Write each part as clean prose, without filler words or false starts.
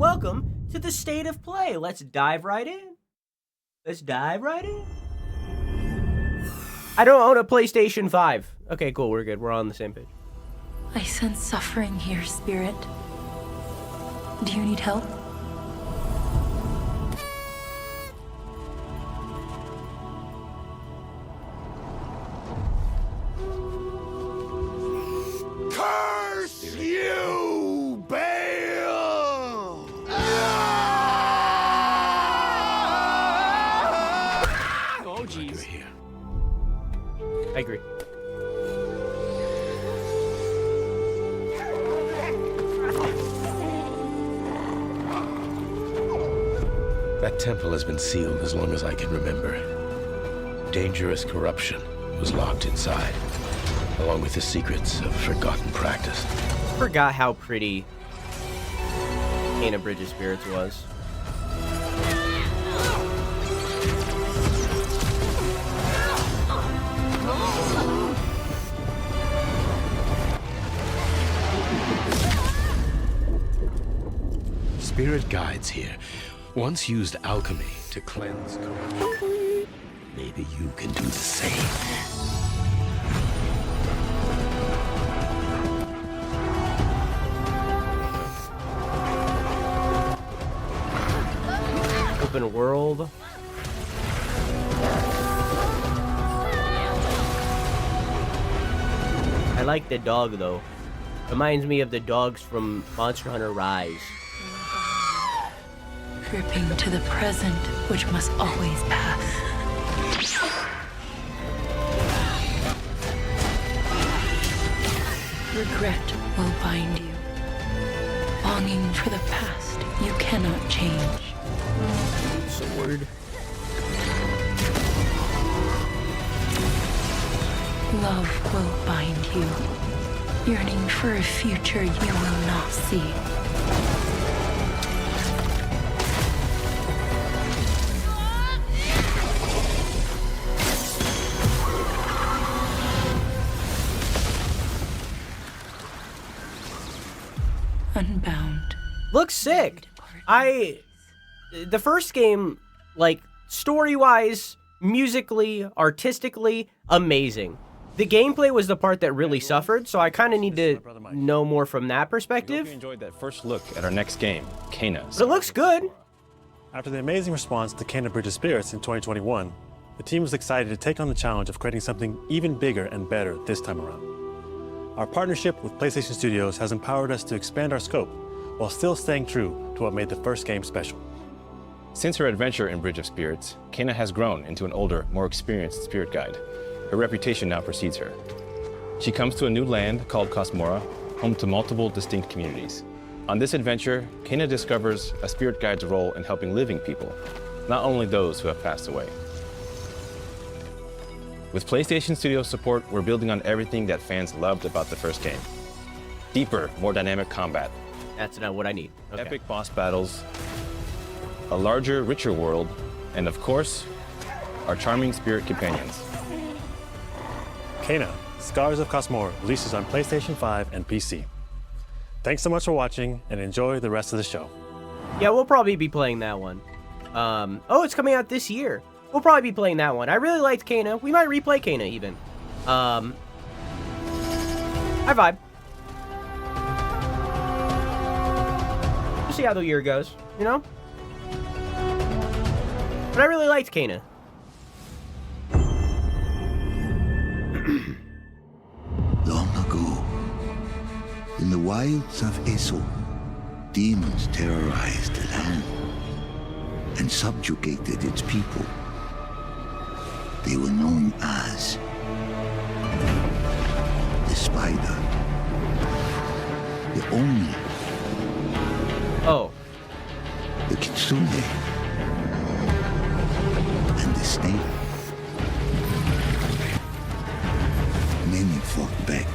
welcome to the State of Play. Let's dive right in. I don't own a PlayStation 5. Okay, cool, we're good. We're on the same page. I sense suffering here, Spirit. Do you need help? Curse you, Bale! Oh, jeez. I agree. That temple has been sealed as long as I can remember. Dangerous corruption was locked inside, along with the secrets of forgotten practice. Forgot how pretty Kena Bridge of Spirits was. Spirit guides here once used alchemy to cleanse corruption. Maybe you can do the same. Open world. I like the dog though. Reminds me of the dogs from Monster Hunter Rise. Gripping to the present, which must always pass. Regret will bind you. Longing for the past you cannot change. Sword. Love will bind you. Yearning for a future you will not see. Unbound. Looks sick. The first game, like, story-wise, musically, artistically, amazing. The gameplay was the part that really suffered, so I kind of need to know more from that I hope perspective. you enjoyed that first look at our next game, Kena. But it looks good. After the amazing response to Kena Bridge of Spirits in 2021, the team was excited to take on the challenge of creating something even bigger and better this time around. Our partnership with PlayStation Studios has empowered us to expand our scope while still staying true to what made the first game special. Since her adventure in Bridge of Spirits, Kena has grown into an older, more experienced spirit guide. Her reputation now precedes her. She comes to a new land called Cosmora, home to multiple distinct communities. On this adventure, Kena discovers a spirit guide's role in helping living people, not only those who have passed away. With PlayStation Studios support, we're building on everything that fans loved about the first game. Deeper, more dynamic combat, That's not what I need. Okay. epic boss battles, a larger, richer world, and of course, our charming spirit companions. Kena, Scars of Cosmora releases on PlayStation 5 and PC. Thanks so much for watching, and enjoy the rest of the show. Yeah, we'll probably be playing that one. Oh, it's coming out this year. We'll probably be playing that one. I really liked Kena. We might replay Kena even. I vibe. We'll see how the year goes, you know? But I really liked Kena. Long ago, in the wilds of Eso, demons terrorized the land and subjugated its people. They were known as the Spider, the Oni, Oh. the Kitsune, and the Snake. Many fought back.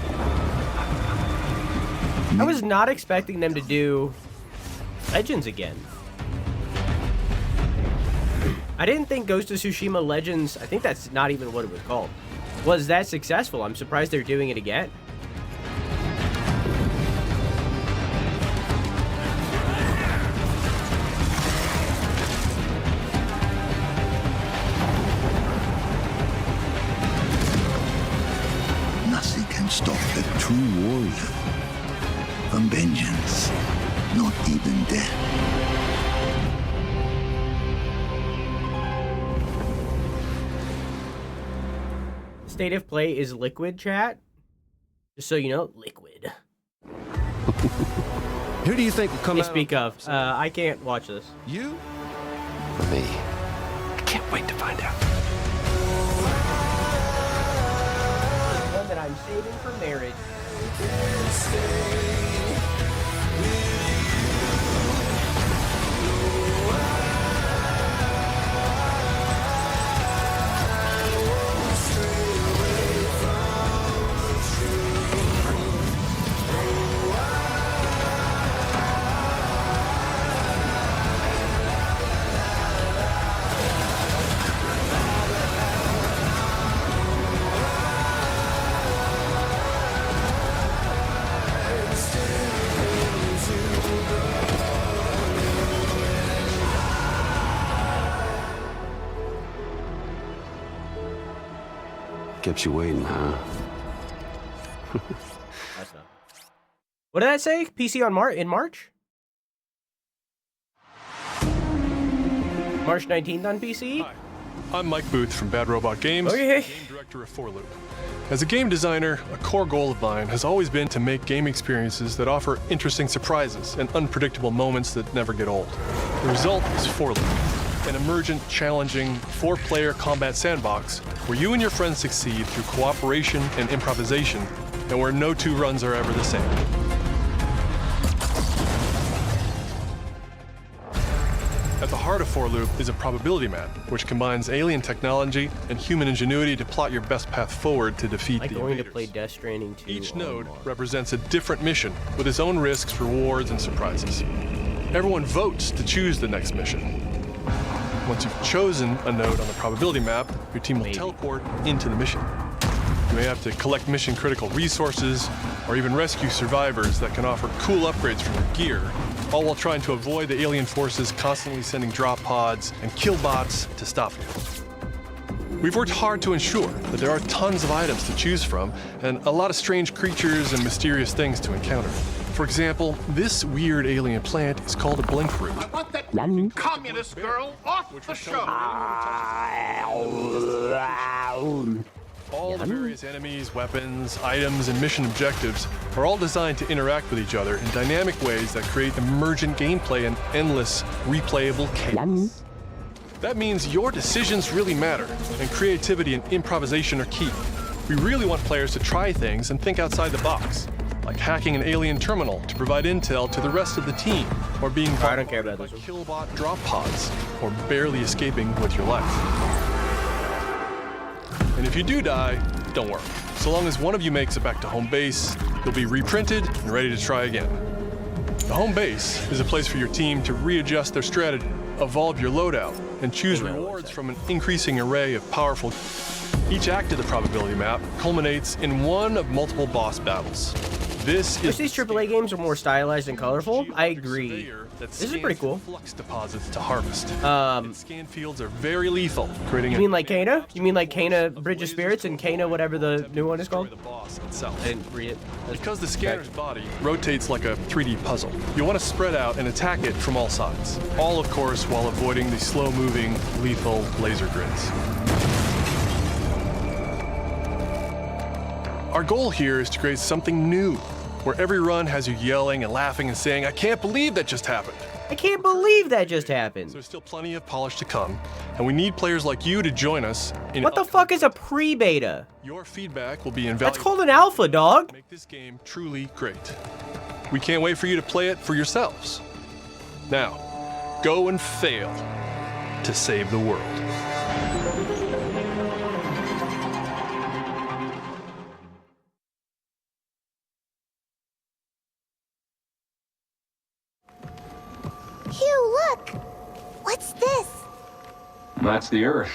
I was not expecting them to do Legends again. I didn't think Ghost of Tsushima Legends, I think that's not even what it was called, was that successful. I'm surprised they're doing it again. warrior. From vengeance, not even death. State of play is liquid, chat. Just so you know, liquid. Who do you think will come They out? speak of. I can't watch this. You? Me. I can't wait to find out. One that I'm saving for marriage. Kept you waiting, huh? That's not. What did I say? PC on in March? March 19th on PC? Hi, I'm Mike Booth from Bad Robot Games, Okay. game director of 4Loop. As a game designer, a core goal of mine has always been to make game experiences that offer interesting surprises and unpredictable moments that never get old. The result is 4Loop, an emergent, challenging, 4-player combat sandbox where you and your friends succeed through cooperation and improvisation, and where no two runs are ever the same. At the heart of 4Loop is a probability map, which combines alien technology and human ingenuity to plot your best path forward to defeat I'm the going to invaders. play Death Stranding 2. Each on node March. represents a different mission with its own risks, rewards, and surprises. Everyone votes to choose the next mission. Once you've chosen a node on the probability map, your team will teleport into the mission. You may have to collect mission-critical resources, or even rescue survivors that can offer cool upgrades from your gear, all while trying to avoid the alien forces constantly sending drop pods and kill bots to stop you. We've worked hard to ensure that there are tons of items to choose from, and a lot of strange creatures and mysterious things to encounter. For example, this weird alien plant is called a blink root. I want that communist girl off the show. All the various enemies, weapons, items, and mission objectives are all designed to interact with each other in dynamic ways that create emergent gameplay and endless, replayable chaos. That means your decisions really matter, and creativity and improvisation are key. We really want players to try things and think outside the box, like hacking an alien terminal to provide intel to the rest of the team, or being I don't care about by this one. killbot drop pods, or barely escaping with your life. And if you do die, don't worry. So long as one of you makes it back to home base, you'll be reprinted and ready to try again. The home base is a place for your team to readjust their strategy, evolve your loadout, and choose rewards from an increasing array of powerful. Each act of the probability map culminates in one of multiple boss battles. This Wish is these AAA games were more stylized and colorful. I agree. This is pretty cool. Flux deposits to harvest. Um, Scan fields are very lethal, creating You mean like Kana? You mean like Kana Bridge of Spirits and Kana whatever the new one is called? the boss itself. I didn't read it. Because the scanner's body rotates like a 3D puzzle, you want to spread out and attack it from all sides. All, of course, while avoiding the slow-moving, lethal laser grids. Our goal here is to create something new, where every run has you yelling and laughing and saying, "I can't believe that just happened." I can't believe that just happened. There's still plenty of polish to come, and we need players like you to join us in What the fuck is a pre-beta? Your feedback will be invaluable. That's called an alpha, dog. Make this game truly great. We can't wait for you to play it for yourselves. Now, go and fail to save the world. Hugh, look! What's this? That's the Earth.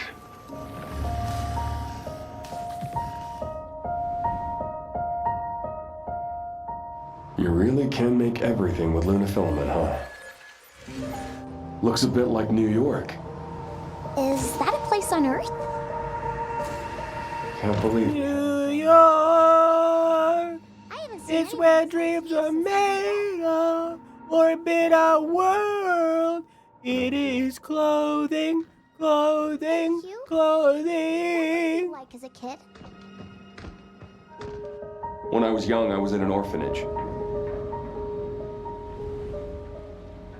You really can make everything with lunafilament, huh? Looks a bit like New York. Is that a place on Earth? Can't believe it. New York. I haven't It's where dreams are made of. Orbit our world. It is clothing, clothing, clothing. Like as a kid? When I was young, I was in an orphanage.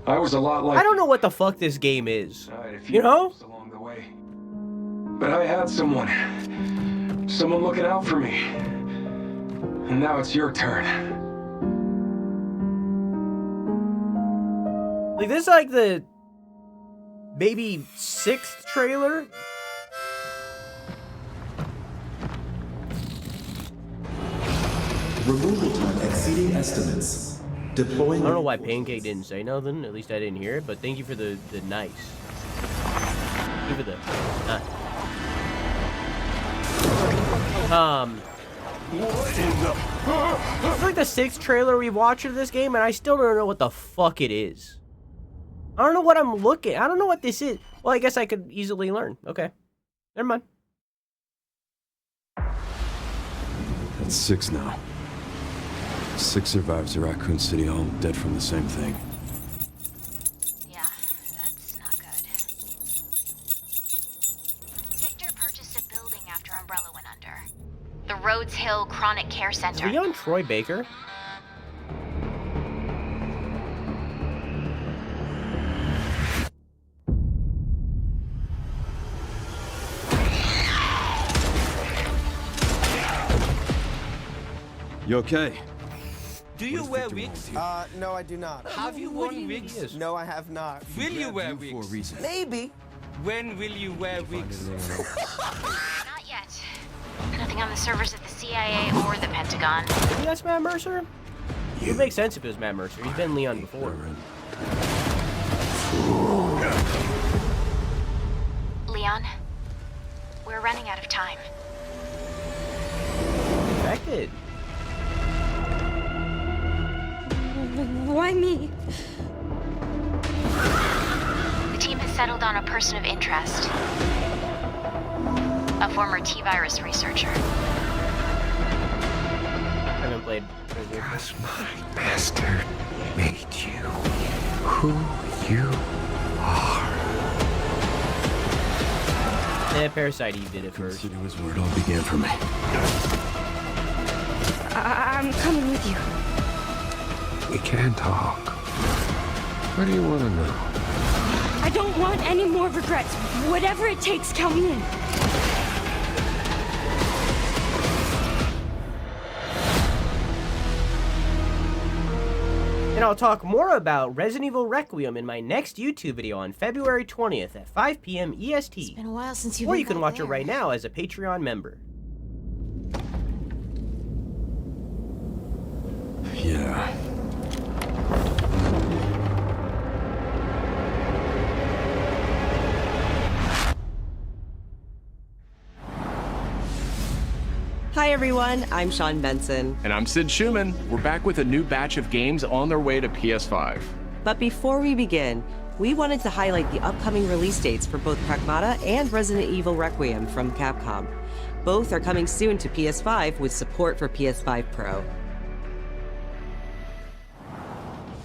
I was a lot like... I don't know what the fuck this game is. You know? Along the way. But I had someone looking out for me. And now it's your turn. Like, this is like the maybe 6th trailer. Removal time exceeding estimates. Deploying. I don't know why Pancake didn't say nothing. At least I didn't hear it. But thank you for the nice. Thank you for the nice. It's like the 6th trailer we've watched of this game, and I still don't know what the fuck it is. I don't know what I'm looking. I don't know what this is. Well, I guess I could easily learn. Okay, never mind. That's 6 now. 6 survivors of Raccoon City, all dead from the same thing. Yeah, that's not good. Victor purchased a building after Umbrella went under. The Rhodes Hill Chronic Care Center. Is Leon Troy Baker? You okay? Do you wear wigs? No, I do not. Have you worn wigs? No, I have not. Will you wear wigs? Maybe. When will you wear wigs? Not yet. Nothing on the servers of the CIA or the Pentagon. Maybe that's Matt Mercer? It would make sense if it was Matt Mercer. He's been Leon before. Leon, we're running out of time. Infected. Why me? The team has settled on a person of interest. A former T-virus researcher. I haven't played. Because my master made you who you are. Yeah, Parasite Eve did it first. Consider was where it all began for me. I'm coming with you. We can talk. What do you want to know? I don't want any more regrets. Whatever it takes, count me in. And I'll talk more about Resident Evil Requiem in my next YouTube video on February 20th at 5 p.m. EST. It's been a while since you've Or been you can back watch there. it right now as a Patreon member. Yeah. Hi everyone, I'm Sean Benson. And I'm Sid Schumann. We're back with a new batch of games on their way to PS5. But before we begin, we wanted to highlight the upcoming release dates for both Pragmata and Resident Evil Requiem from Capcom. Both are coming soon to PS5 with support for PS5 Pro.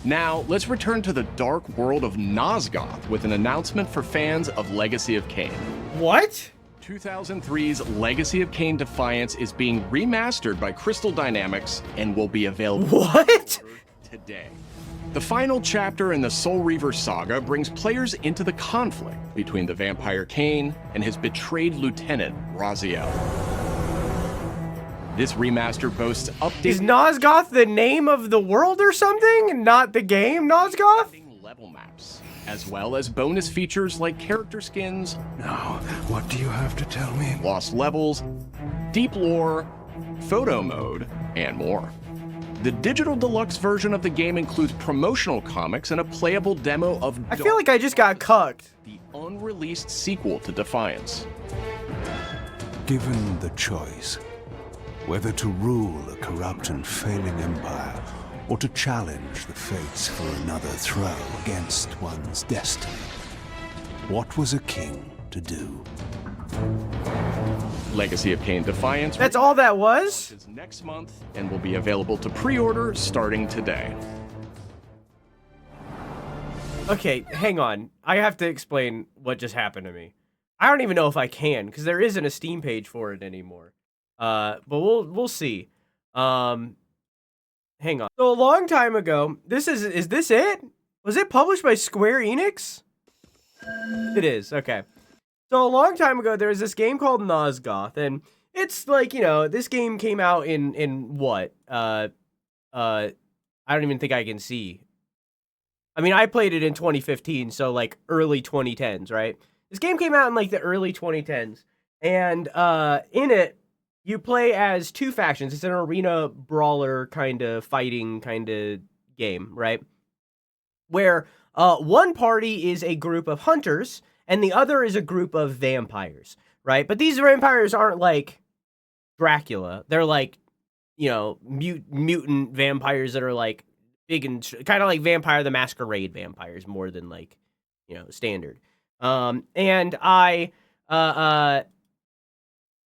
Now, let's return to the dark world of Nosgoth with an announcement for fans of Legacy of Kain. What? 2003's Legacy of Kain Defiance is being remastered by Crystal Dynamics and will be available today. The final chapter in the Soul Reaver saga brings players into the conflict between the vampire Kain and his betrayed lieutenant, Raziel. This remaster boasts updated... Is Nosgoth the name of the world or something? Not the game, Nosgoth? ...level maps, as well as bonus features like character skins... Now, what do you have to tell me? ...lost levels, deep lore, photo mode, and more. The digital deluxe version of the game includes promotional comics and a playable demo of... I feel like I just got cucked. ...the unreleased sequel to Defiance. Given the choice, whether to rule a corrupt and failing empire, or to challenge the fates for another throw against one's destiny, what was a king to do? Legacy of Kain Defiance. That's all that was? Is next month and will be available to pre-order starting today. Okay, hang on. I have to explain what just happened to me. I don't even know if I can, because there isn't a Steam page for it anymore. But we'll see. Hang on. So a long time ago, is this it? Was it published by Square Enix? It is, okay. So a long time ago, there was this game called Nosgoth, and it's like, you know, this game came out in what? I don't even think I can see. I mean, I played it in 2015, so like early 2010s, right? This game came out in like the early 2010s, and in it, you play as two factions. It's an arena brawler kind of fighting kind of game, right? Where one party is a group of hunters, and the other is a group of vampires, right? But these vampires aren't like Dracula. They're like, you know, mutant vampires that are like big and kind of like Vampire the Masquerade vampires more than like, you know, standard. And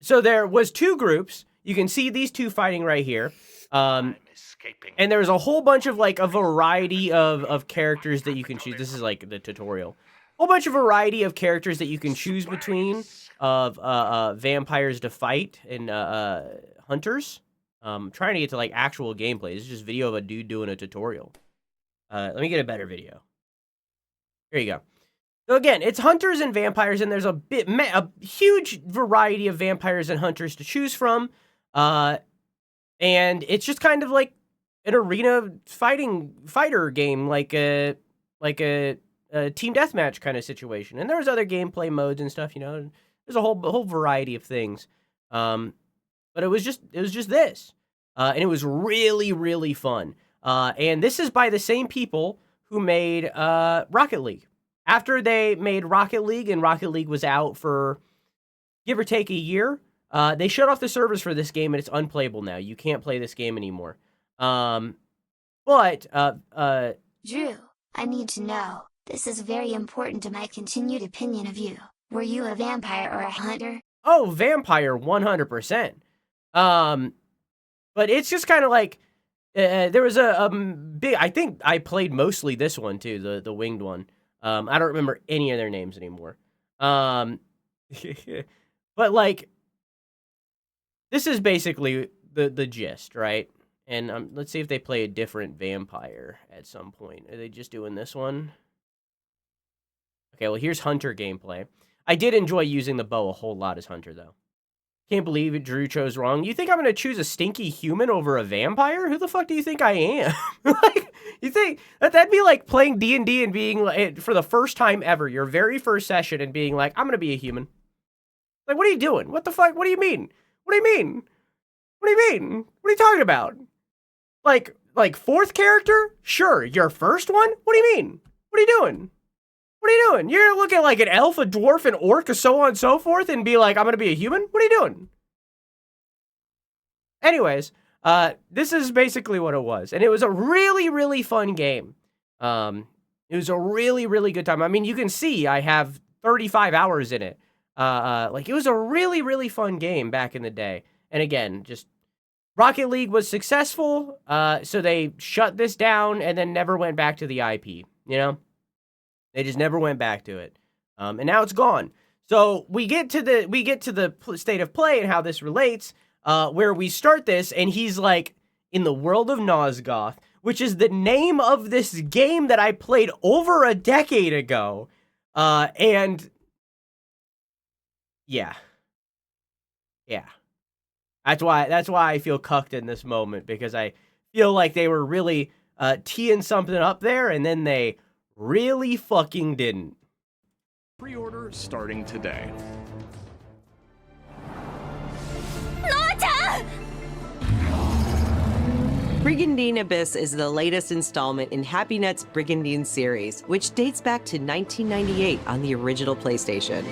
so there was two groups. You can see these two fighting right here. And there's a whole bunch of like a variety of characters that you can choose. This is like the tutorial. Whole bunch of variety of characters that you can choose between of vampires to fight and hunters. Trying to get to like actual gameplay. This is just video of a dude doing a tutorial. Let me get a better video. Here you go. So again, it's hunters and vampires, and there's a huge variety of vampires and hunters to choose from. And it's just kind of like an arena fighter game, like a team deathmatch kind of situation. And there's other gameplay modes and stuff, you know. There's a whole variety of things. But it was just this. And it was really, really fun. And this is by the same people who made Rocket League. After they made Rocket League, and Rocket League was out for give or take a year, they shut off the servers for this game, and it's unplayable now. You can't play this game anymore. Drew, I need to know. This is very important to my continued opinion of you. Were you a vampire or a hunter? Oh, vampire, 100%. But it's just kind of like, there was a big, I think I played mostly this one too, the winged one. I don't remember any of their names anymore. But like, this is basically the gist, right? And let's see if they play a different vampire at some point. Are they just doing this one? Okay, well, here's Hunter gameplay. I did enjoy using the bow a whole lot as Hunter, though. Can't believe it, Drew chose wrong. You think I'm going to choose a stinky human over a vampire? Who the fuck do you think I am? Like, you think that'd be like playing D&D and being like, for the first time ever, your very first session, and being like, I'm going to be a human. Like, what are you doing? What the fuck? What do you mean? What do you mean? What do you mean? What are you talking about? Like fourth character? Sure. Your first one? What do you mean? What are you doing? What are you doing? You're gonna look at like an elf, a dwarf, an orc, so on and so forth, and be like, I'm gonna be a human? What are you doing? Anyways, this is basically what it was. And it was a really, really fun game. It was a really, really good time. I mean, you can see I have 35 hours in it. Like, it was a really, really fun game back in the day. And again, just Rocket League was successful, so they shut this down and then never went back to the IP, you know? They just never went back to it. And now it's gone. So we get to the state of play and how this relates, where we start this, and he's like, in the world of Nosgoth, which is the name of this game that I played over a decade ago. And yeah. That's why I feel cucked in this moment, because I feel like they were really teeing something up there, and then they really fucking didn't. Pre-order starting today. Nota! Brigandine Abyss is the latest installment in HappyNet's Brigandine series, which dates back to 1998 on the original PlayStation.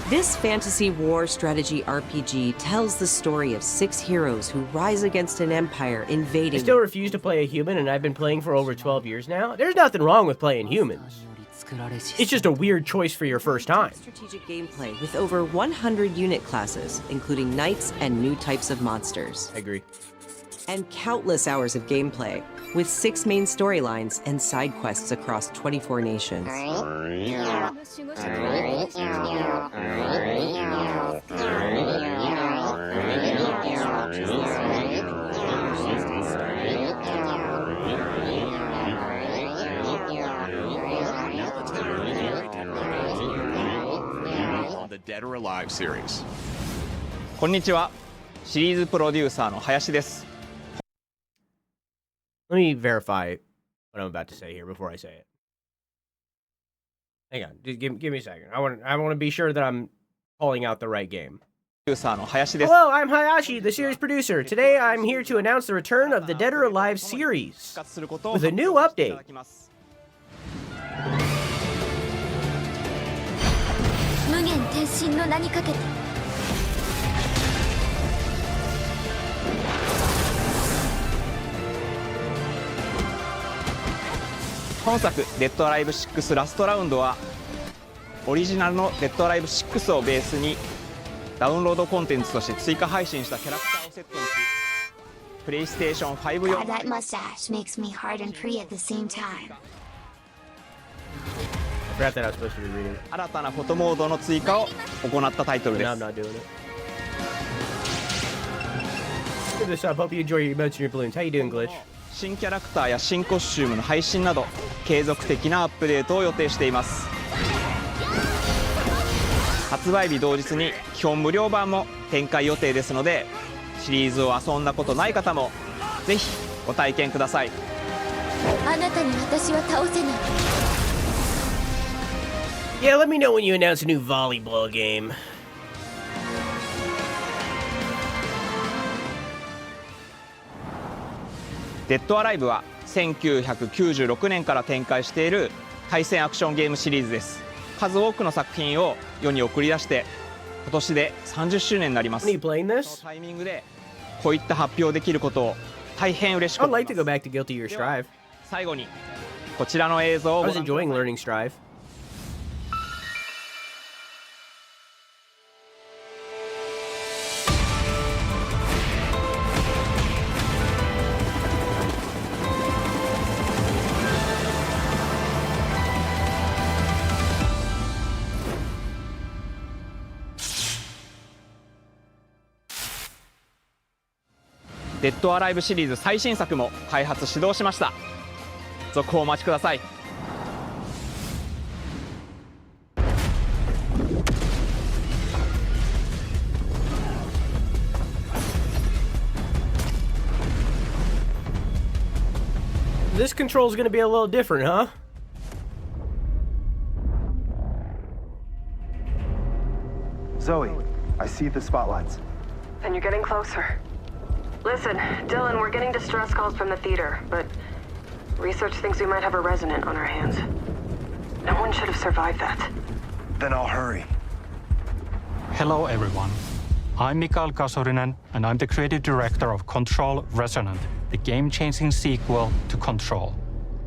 This fantasy war strategy RPG tells the story of 6 heroes who rise against an empire invading. I still refuse to play a human, and I've been playing for over 12 years now. There's nothing wrong with playing humans. It's just a weird choice for your first time. Strategic gameplay with over 100 unit classes, including knights and new types of monsters. I agree. And countless hours of gameplay, with 6 main storylines and side quests across 24 nations. The Dead or Alive series. こんにちは。シリーズプロデューサーの林です。 Let me verify what I'm about to say here before I say it. Hang on, just give me a second. I want to be sure that I'm calling out the right game. プロデューサーの林です。 Hello, I'm Hayashi, the series producer. Today, I'm here to announce the return of the Dead or Alive series with a new update. 無限転身の名にかけて。本作「デッドアライブ6ラストラウンド」はオリジナルの「デッドアライブ6」をベースにダウンロードコンテンツとして追加配信したキャラクターをセットにしプレイステーション5用 That mustache makes me hard and pretty at the same time. I forgot that I was supposed to be reading. 新たなフォトモードの追加を行ったタイトルで No, I'm す。 not doing it. Give this up. Hope you enjoy your emotes and your balloons. How you doing, Glitch? 新キャラクターや新コスチュームの配信など継続的なアップデートを予定しています。発売日同日に基本無料版も展開予定ですので、シリーズを遊んだことない方もぜひご体験ください。あなたに私は倒せない。 Yeah, let me know when you announce a new volleyball game. デッドアライブは1996年から展開している対戦アクションゲームシリーズです。数多くの作品を世に送り出して今年で30周年になります。このタイミングでこういった発表できることを大変嬉しく思います。 I'd like to go back to Guilty Gear Strive. 最後にこちらの映像を I was enjoying learning Strive.「デッドアライブ」シリーズ最新作も開発始動しました。続報をお待ちください。This control's gonna be a little different, huh? Zoe, I see the spotlights. And you're getting closer. Listen, Dylan, we're getting distress calls from the theater, but research thinks we might have a resident on our hands. No one should have survived that. Then I'll hurry. Hello, everyone. I'm Mikael Kasurinen, and I'm the creative director of Control Resonant, the game-changing sequel to Control.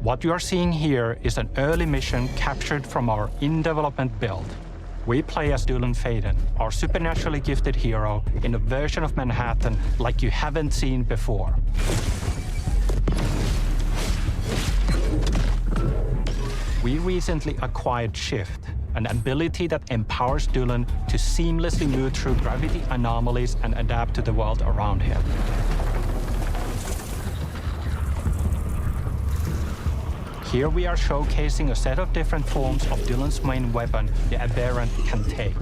What you are seeing here is an early mission captured from our in-development build. We play as Dylan Faden, our supernaturally gifted hero, in a version of Manhattan like you haven't seen before. We recently acquired Shift, an ability that empowers Dylan to seamlessly move through gravity anomalies and adapt to the world around him. Here we are showcasing a set of different forms of Dylan's main weapon, the Aberrant, can take,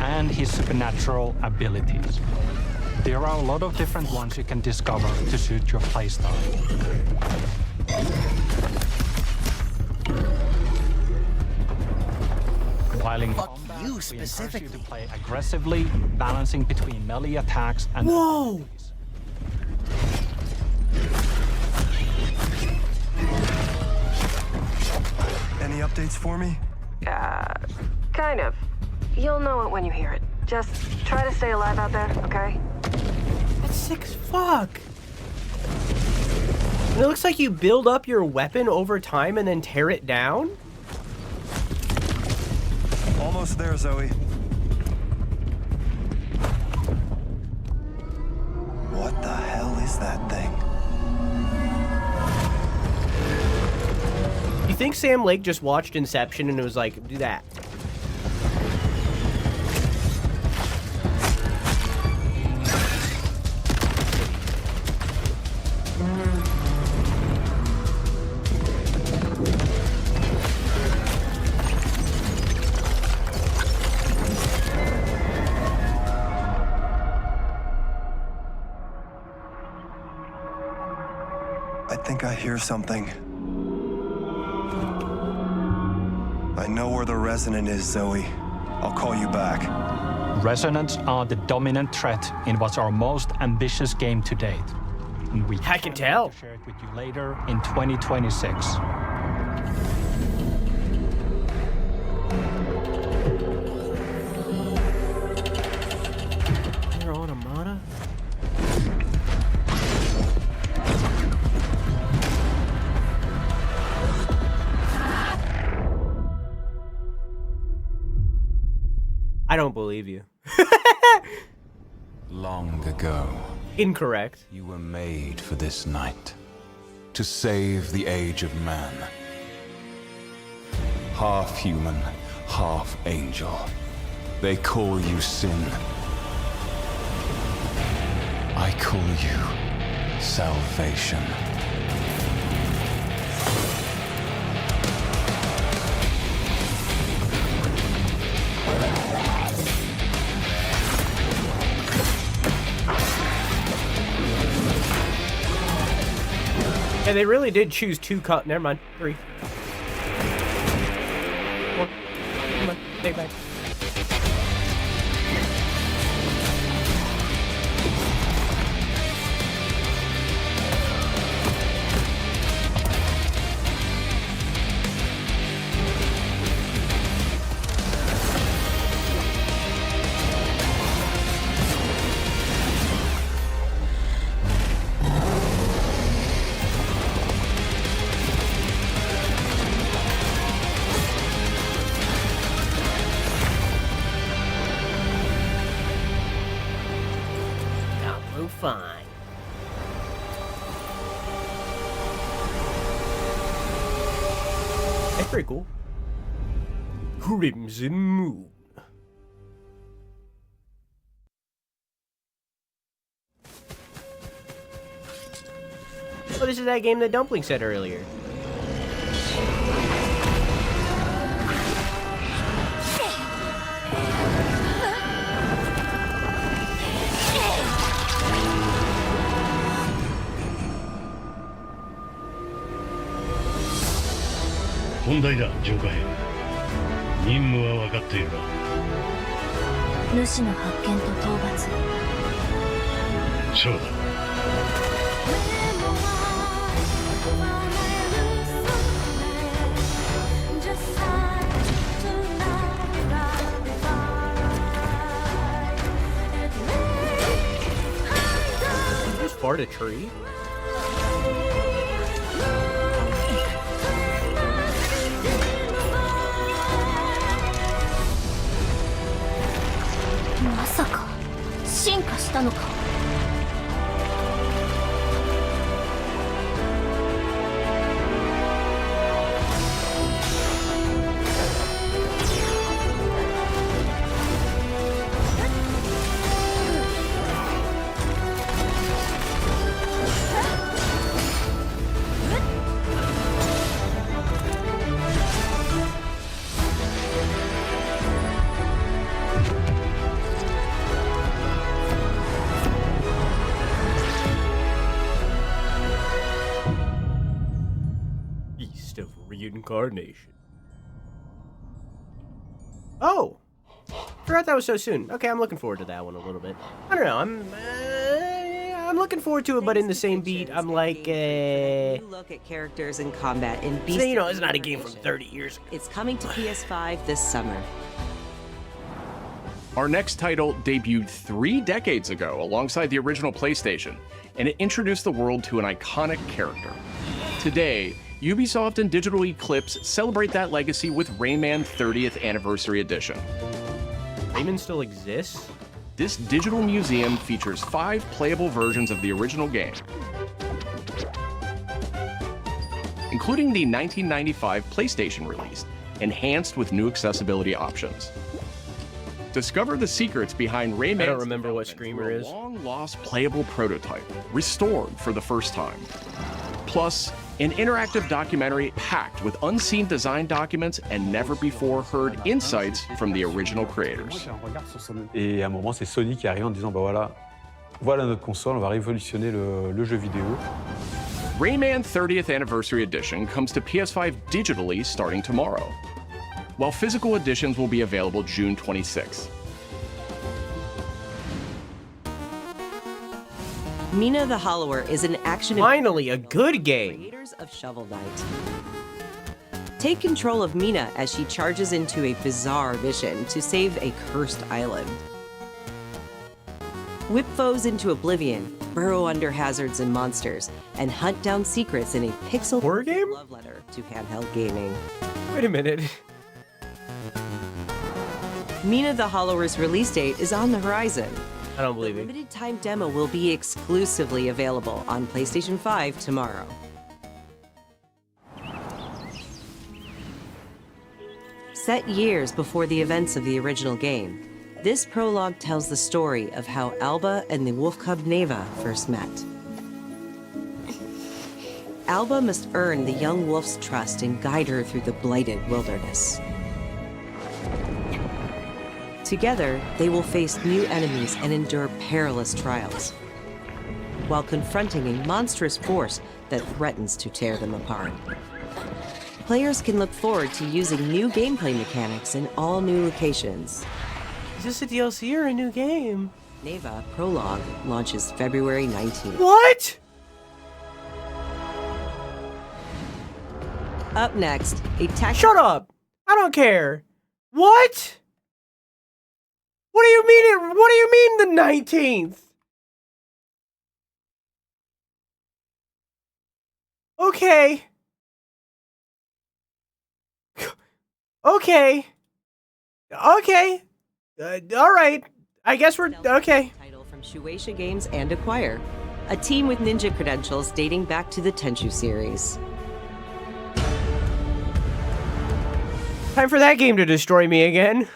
and his supernatural abilities. There are a lot of different ones you can discover to suit your playstyle. While in combat, we encourage you to play aggressively, balancing between melee attacks and... Whoa! Any updates for me? Kind of. You'll know it when you hear it. Just try to stay alive out there, okay? That's sick as fuck. And it looks like you build up your weapon over time and then tear it down? Almost there, Zoe. What the hell is that thing? You think Sam Lake just watched Inception and it was like, do that? I think I hear something. I know where the resonant is, Zoe. I'll call you back. Resonants are the dominant threat in what's our most ambitious game to date. And we I can tell. To share it with you later in 2026. Nier Automata? I don't believe you. Long ago, Incorrect. you were made for this night. To save the age of man. Half human, half angel. They call you Sin. I call you Salvation. Yeah, they really did choose two cut. Never mind. 3. 4. Come on, take back. Fine. That's pretty cool. Crimson Moon. Oh, this is that game that Dumpling said earlier. One dayだ、上下編。任務は分かっているが。主の発見と討伐。そうだ。Just fart a tree? Reincarnation. Oh! Forgot that was so soon. Okay, I'm looking forward to that one a little bit. I don't know, I'm looking forward to it, but in the same beat, I'm like, Look at characters and combat in Beast. So, you know, it's not a game from 30 years ago. It's coming to PS5 this summer. Our next title debuted 3 decades ago alongside the original PlayStation, and it introduced the world to an iconic character. Today, Ubisoft and Digital Eclipse celebrate that legacy with Rayman 30th Anniversary Edition. Rayman still exists? This digital museum features 5 playable versions of the original game, including the 1995 PlayStation release, enhanced with new accessibility options. Discover the secrets behind Rayman's I don't remember what Screamer is. long-lost playable prototype, restored for the first time. Plus, an interactive documentary packed with unseen design documents and never-before-heard insights from the original creators. Et à un moment, c'est Sony qui arrive en disant, bah voilà notre console, on va révolutionner le jeu vidéo. Rayman 30th Anniversary Edition comes to PS5 digitally starting tomorrow, while physical editions will be available June 26th. Mina the Hollower is an action... Finally, a good game! Creators of Shovel Knight. Take control of Mina as she charges into a bizarre mission to save a cursed island. Whip foes into oblivion, burrow under hazards and monsters, and hunt down secrets in a pixel horror game love letter to handheld gaming. Wait a minute. Mina the Hollower's release date is on the horizon. I don't believe the you. Limited time demo will be exclusively available on PlayStation 5 tomorrow. Set years before the events of the original game, this prologue tells the story of how Alba and the wolf cub Neva first met. Alba must earn the young wolf's trust and guide her through the blighted wilderness. Together, they will face new enemies and endure perilous trials, while confronting a monstrous force that threatens to tear them apart. Players can look forward to using new gameplay mechanics in all new locations. Is this a DLC or a new game? Neva Prologue launches February 19th. What? Up next, a tactical... Shut up! I don't care. What? What do you mean? What do you mean the 19th? Okay. Okay. Okay. All right. I guess we're okay. Title from Shueisha Games and Acquire, a team with ninja credentials dating back to the Tenchu series. Time for that game to destroy me again.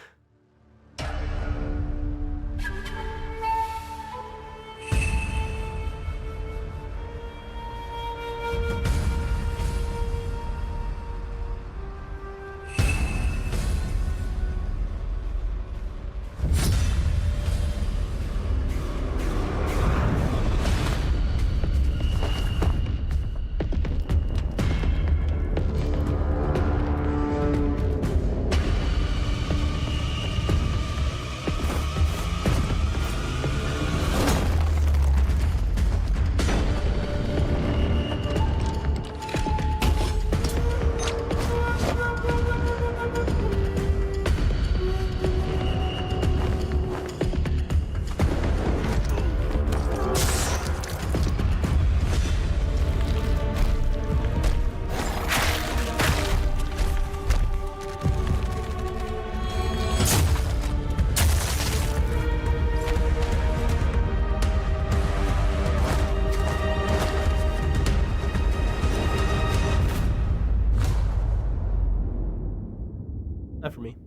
Not for me.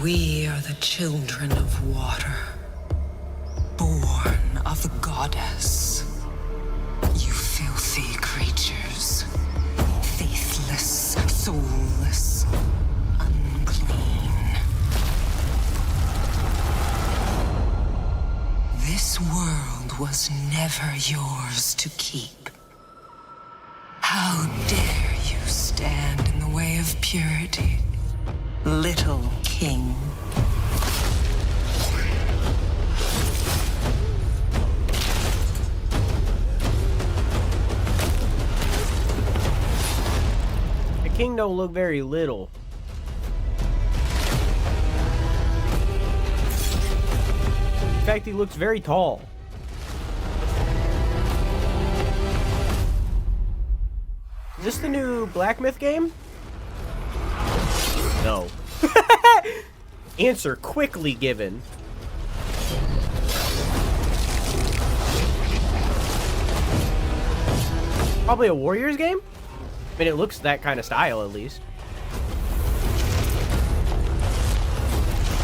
We are the children of water, born of the goddess. You filthy creatures, faithless, soulless, unclean. This world was never yours to keep. How dare you stand in the way of purity? purity, little king. The king don't look very little. In fact, he looks very tall. Is this the new Black Myth game? No. Answer quickly given. Probably a Warriors game? I mean, it looks that kind of style, at least.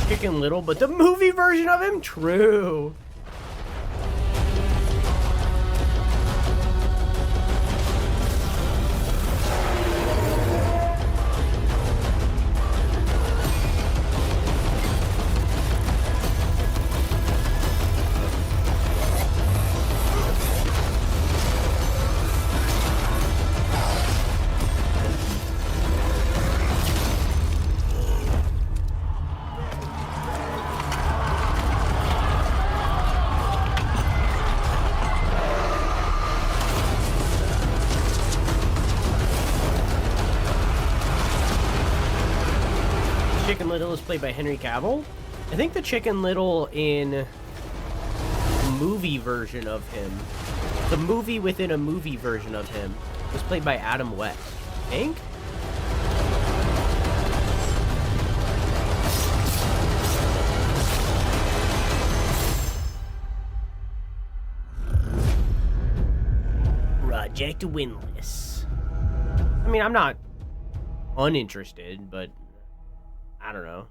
Chicken Little, but the movie version of him? True. Chicken Little is played by Henry Cavill. I think the Chicken Little in the movie version of him, the movie within a movie version of him, was played by Adam West. I think? Project Windless. I mean, I'm not uninterested, but I don't know.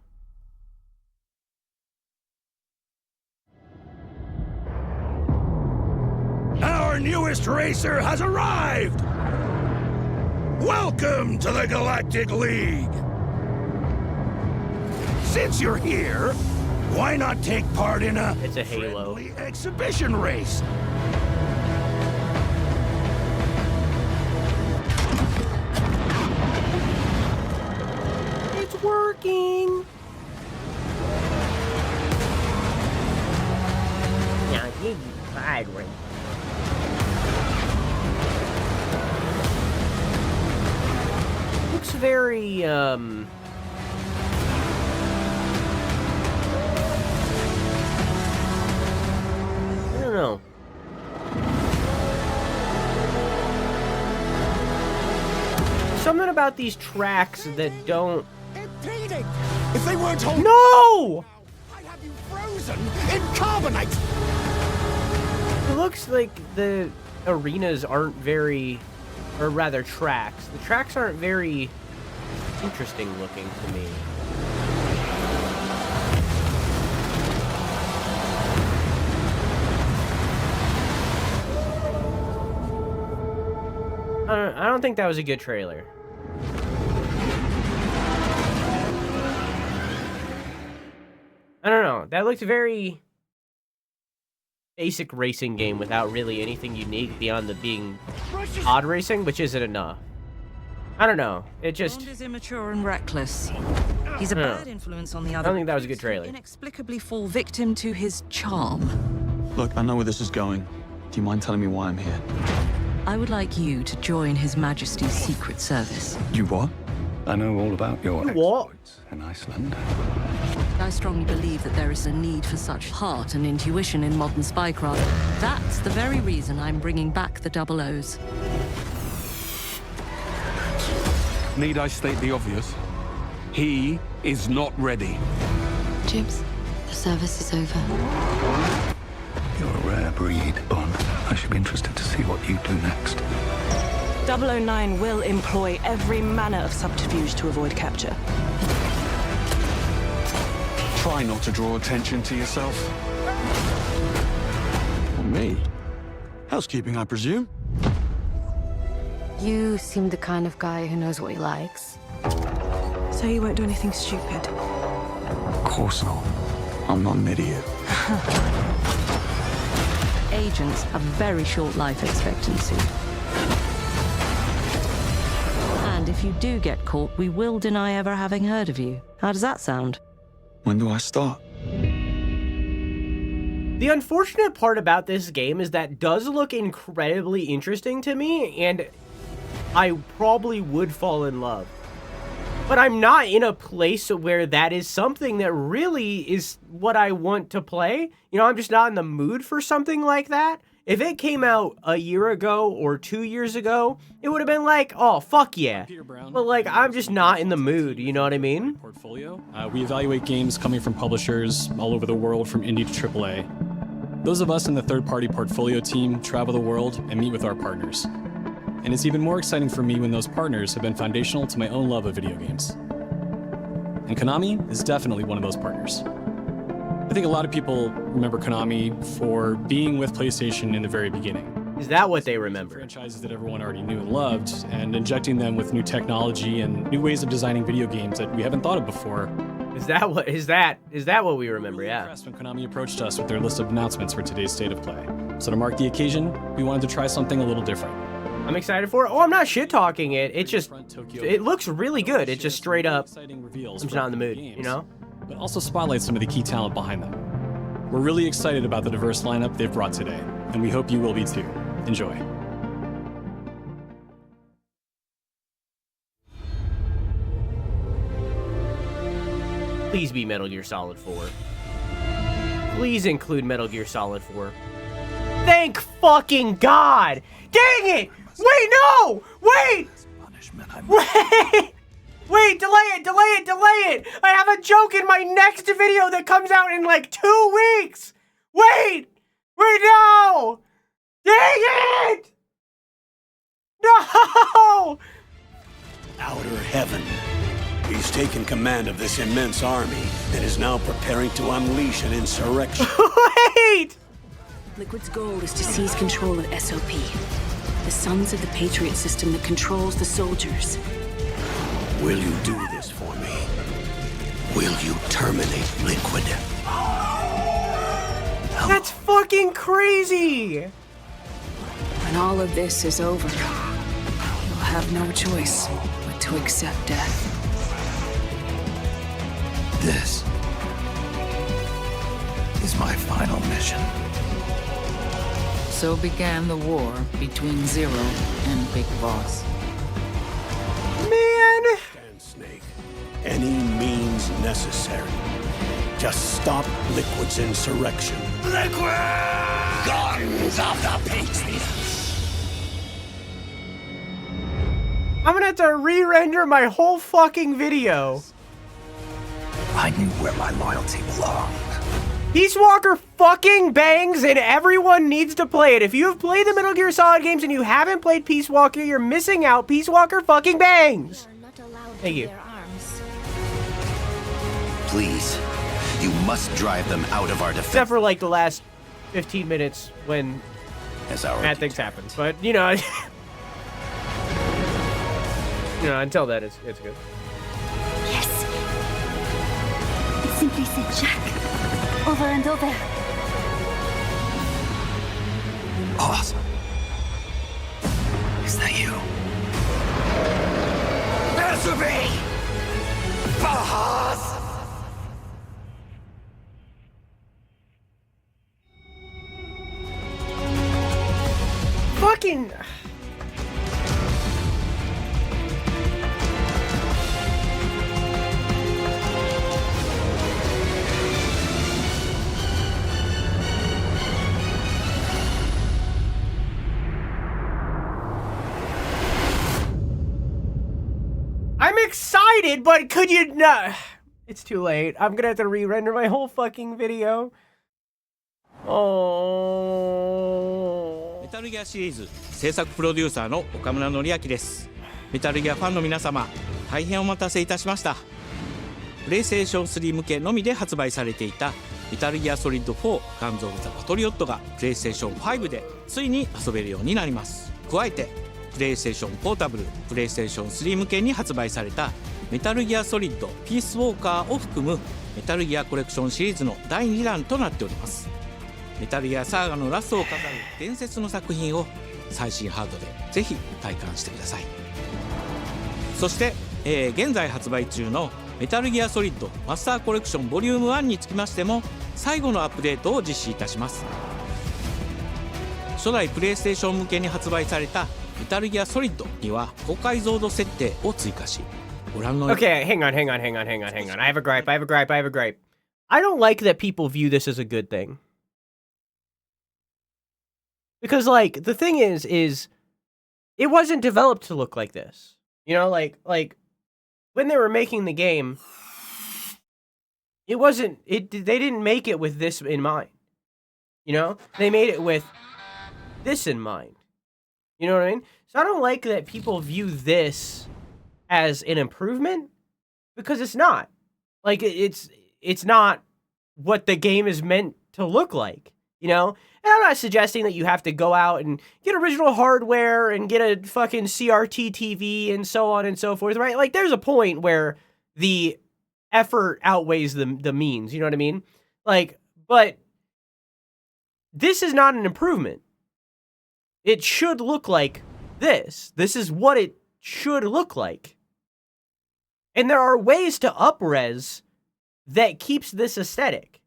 Our newest racer has arrived! Welcome to the Galactic League! Since you're here, why not take part in a Halo exhibition race? It's working! Now, give you pride ring. Looks very, I don't know. Something about these tracks that don't... If they weren't holding... No! I'd have you frozen in carbonite! It looks like the arenas aren't very... Or rather, tracks. The tracks aren't very interesting looking to me. I don't think that was a good trailer. I don't know. That looked very basic racing game without really anything unique beyond the being odd racing, which isn't enough. I don't know. It just... Bond is immature and reckless. He's a bad influence on the other. I don't think that was a good trailer. Inexplicably fall victim to his charm. Look, I know where this is going. Do you mind telling me why I'm here? I would like you to join His Majesty's Secret Service. You what? I know all about your exploits in Iceland. I strongly believe that there is a need for such heart and intuition in modern spycraft. That's the very reason I'm bringing back the Double O's. Need I state the obvious? He is not ready. Jibs, the service is over. You're a rare breed, Bond. I should be interested to see what you do next. 009 will employ every manner of subterfuge to avoid capture. Try not to draw attention to yourself. Me? Housekeeping, I presume? You seem the kind of guy who knows what he likes. So you won't do anything stupid? Of course not. I'm not an idiot. Agents have very short life expectancy. And And if you do get caught, we will deny ever having heard of you. How does that sound? When do I start? The unfortunate part about this game is that it does look incredibly interesting to me, and I probably would fall in love. But I'm not in a place where that is something that really is what I want to play. You know, I'm just not in the mood for something like that. If it came out a year ago or 2 years ago, it would have been like, oh, fuck yeah. But like, I'm just not in the mood, you know what I mean? Portfolio. We evaluate games coming from publishers all over the world, from indie to AAA. Those of us in the third-party portfolio team travel the world and meet with our partners. And it's even more exciting for me when those partners have been foundational to my own love of video games. And Konami is definitely one of those partners. I think a lot of people remember Konami for being with PlayStation in the very beginning. Is that what they remember? Franchises that everyone already knew and loved, and injecting them with new technology and new ways of designing video games that we haven't thought of before. Is that what we remember? We were really yeah. impressed when Konami approached us with their list of announcements for today's State of Play. So to mark the occasion, we wanted to try something a little different. I'm excited for it. Oh, I'm not shit-talking it. It just, it looks really good. It just straight up, I'm just not in the mood, you know? But also spotlight some of the key talent behind them. We're really excited about the diverse lineup they've brought today, and we hope you will be too. Enjoy. Please be Metal Gear Solid 4. Please include Metal Gear Solid 4. Thank fucking God! Dang it! Wait, no! Wait! Wait! Wait, delay it! I have a joke in my next video that comes out in like 2 weeks! Wait! Wait, no! Dang it! No! Outer heaven. He's taken command of this immense army and is now preparing to unleash an insurrection. Wait! Liquid's goal is to seize control of SOP, the sons of the Patriot system that controls the soldiers. Will you do this for me? Will you terminate Liquid? That's fucking crazy! When all of this is over, you'll have no choice but to accept death. This is my final mission. So began the war between Zero and Big Boss. Man! Stand, Snake. Any means necessary. Just stop Liquid's insurrection. Liquid! Guns of the Patriots! I'm gonna have to re-render my whole fucking video. I knew where my loyalty belonged. Peace Walker fucking bangs, and everyone needs to play it. If you have played the Metal Gear Solid games and you haven't played Peace Walker, you're missing out. Peace Walker fucking bangs. Thank you. Please, you must drive them out of our defense. Except for like the last 15 minutes when bad things happen. But you know, until then, it's good. Yes. It simply said Jack. Over and over. Awesome. Is that you? Answer me! Bahas! Fucking... I'm excited, but could you not? It's too late. I'm gonna have to re-render my whole fucking video. Oh. メタルギアシリーズ制作プロデューサーの岡村典明です。メタルギアファンの皆様、大変お待たせいたしました。プレイステーション3向けのみで発売されていたメタルギアソリッド4ガンズ・オブ・ザ・パトリオットがプレイステーション5でついに遊べるようになります。加えてプレイステーションポータブル、プレイステーション3向けに発売されたメタルギアソリッドピースウォーカーを含むメタルギアコレクションシリーズの第2弾となっております。メタルギアサーガのラストを飾る伝説の作品を最新ハードでぜひ体感してください。そして、現在発売中のメタルギアソリッドマスターコレクションボリューム1につきましても最後のアップデートを実施いたします。初代プレイステーション向けに発売されたメタルギアソリッドには高解像度設定を追加し、ご覧の Okay, hang on. I have a gripe. I don't like that people view this as a good thing. Because, like, the thing is it wasn't developed to look like this. You know, like when they were making the game, they didn't make it with this in mind. You know? They made it with this in mind. You know what I mean? So I don't like that people view this as an improvement, because it's not. Like, it's not what the game is meant to look like, you know? And I'm not suggesting that you have to go out and get original hardware and get a fucking CRT TV and so on and so forth, right? Like, there's a point where the effort outweighs the means, you know what I mean? Like, but this is not an improvement. It should look like this. This is what it should look like. And there are ways to up-res that keeps this aesthetic.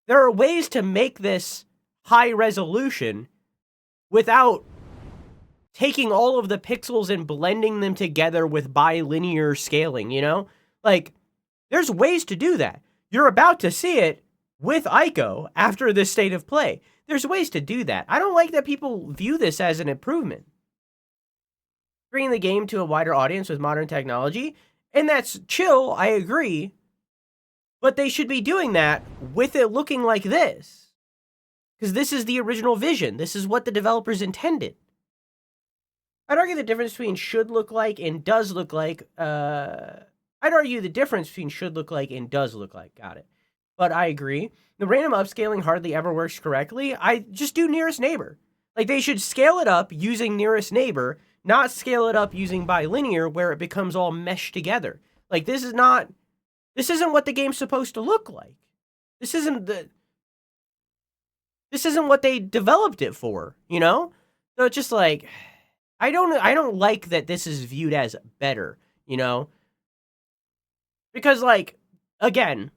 There are ways to make this high resolution without taking all of the pixels and blending them together with bilinear scaling, you know? Like, there's ways to do that. You're about to see it with Ico after this state of play. There's ways to do that. I don't like that people view this as an improvement. Bringing the game to a wider audience with modern technology, and that's chill, I agree. But they should be doing that with it looking like this. Because this is the original vision. This is what the developers intended. I'd argue the difference between should look like and does look like. I'd argue the difference between should look like and does look like. Got it. But I agree. The random upscaling hardly ever works correctly. I just do nearest neighbor. Like, they should scale it up using nearest neighbor, not scale it up using bilinear where it becomes all meshed together. Like, this isn't what the game's supposed to look like. This isn't what they developed it for, you know? So it's just like, I don't like that this is viewed as better, you know? Because, like, again,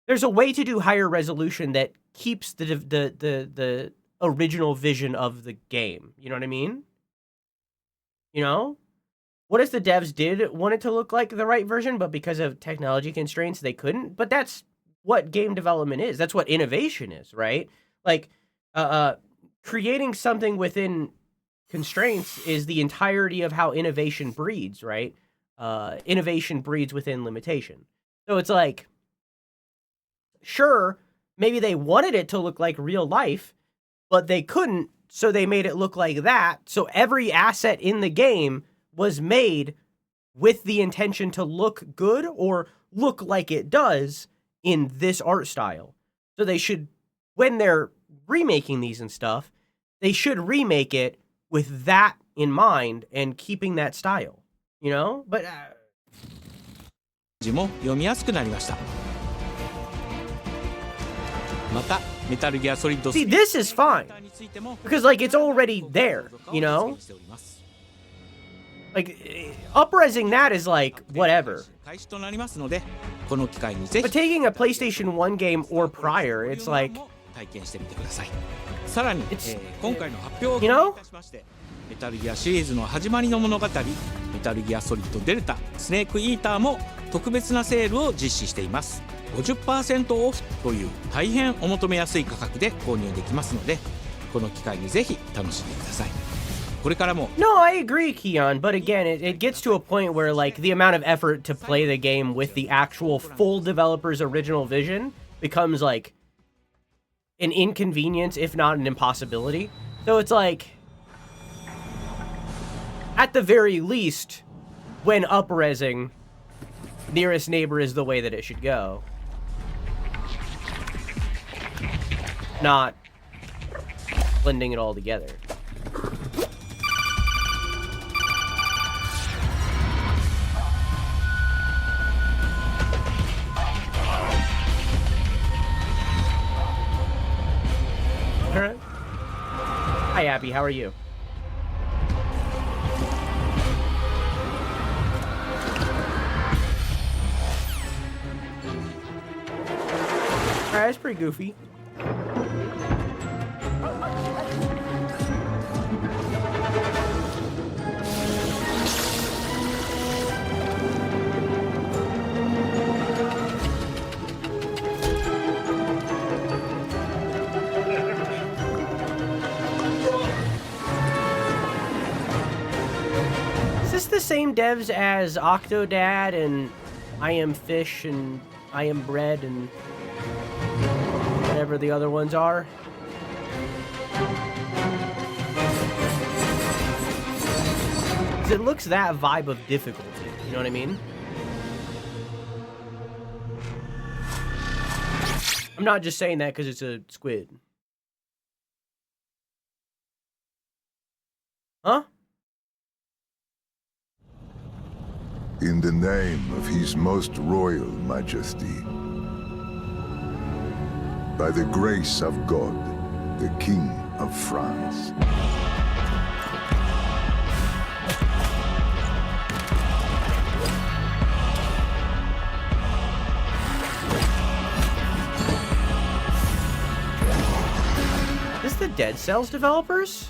there's a way to do higher resolution that keeps the original vision of the game. You know what I mean? You know? What if the devs did want it to look like the right version, but because of technology constraints, they couldn't? But that's what game development is. That's what innovation is, right? Like, creating something within constraints is the entirety of how innovation breeds, right? Innovation breeds within limitation. So it's like, sure, maybe they wanted it to look like real life, but they couldn't, so they made it look like that. So every asset in the game was made with the intention to look good or look like it does in this art style. So they should, when they're remaking these and stuff, they should remake it with that in mind and keeping that style, you know? But 字も読みやすくなりました。またメタルギアソリッド See, this is fine because, like, it's already there, you know? Like, up-resing that is like whatever. But taking a PlayStation 1 game or prior, it's like, 体験してみてください。さらに、今回の発表を you know? しまして、メタルギアシリーズの始まりの物語、メタルギアソリッドデルタ、スネークイーターも特別なセールを実施しています。50% オフという大変お求めやすい価格で購入できますので、この機会にぜひ楽しんでください。これからも No, I agree, Keon, but again, it gets to a point where, like, the amount of effort to play the game with the actual full developer's original vision becomes, like, an inconvenience, if not an impossibility. So it's like, at the very least, when up-resing, nearest neighbor is the way that it should go. Not blending it all together. All right. Hi, Abby. How are you? Alright, it's pretty goofy. Is this the same devs as Octodad and I Am Fish and I Am Bread and whatever the other ones are? Because it looks that vibe of difficulty, you know what I mean? I'm not just saying that because it's a squid. Huh? In the name of His Most Royal Majesty, by the grace of God, the King of France. Is this the Dead Cells developers?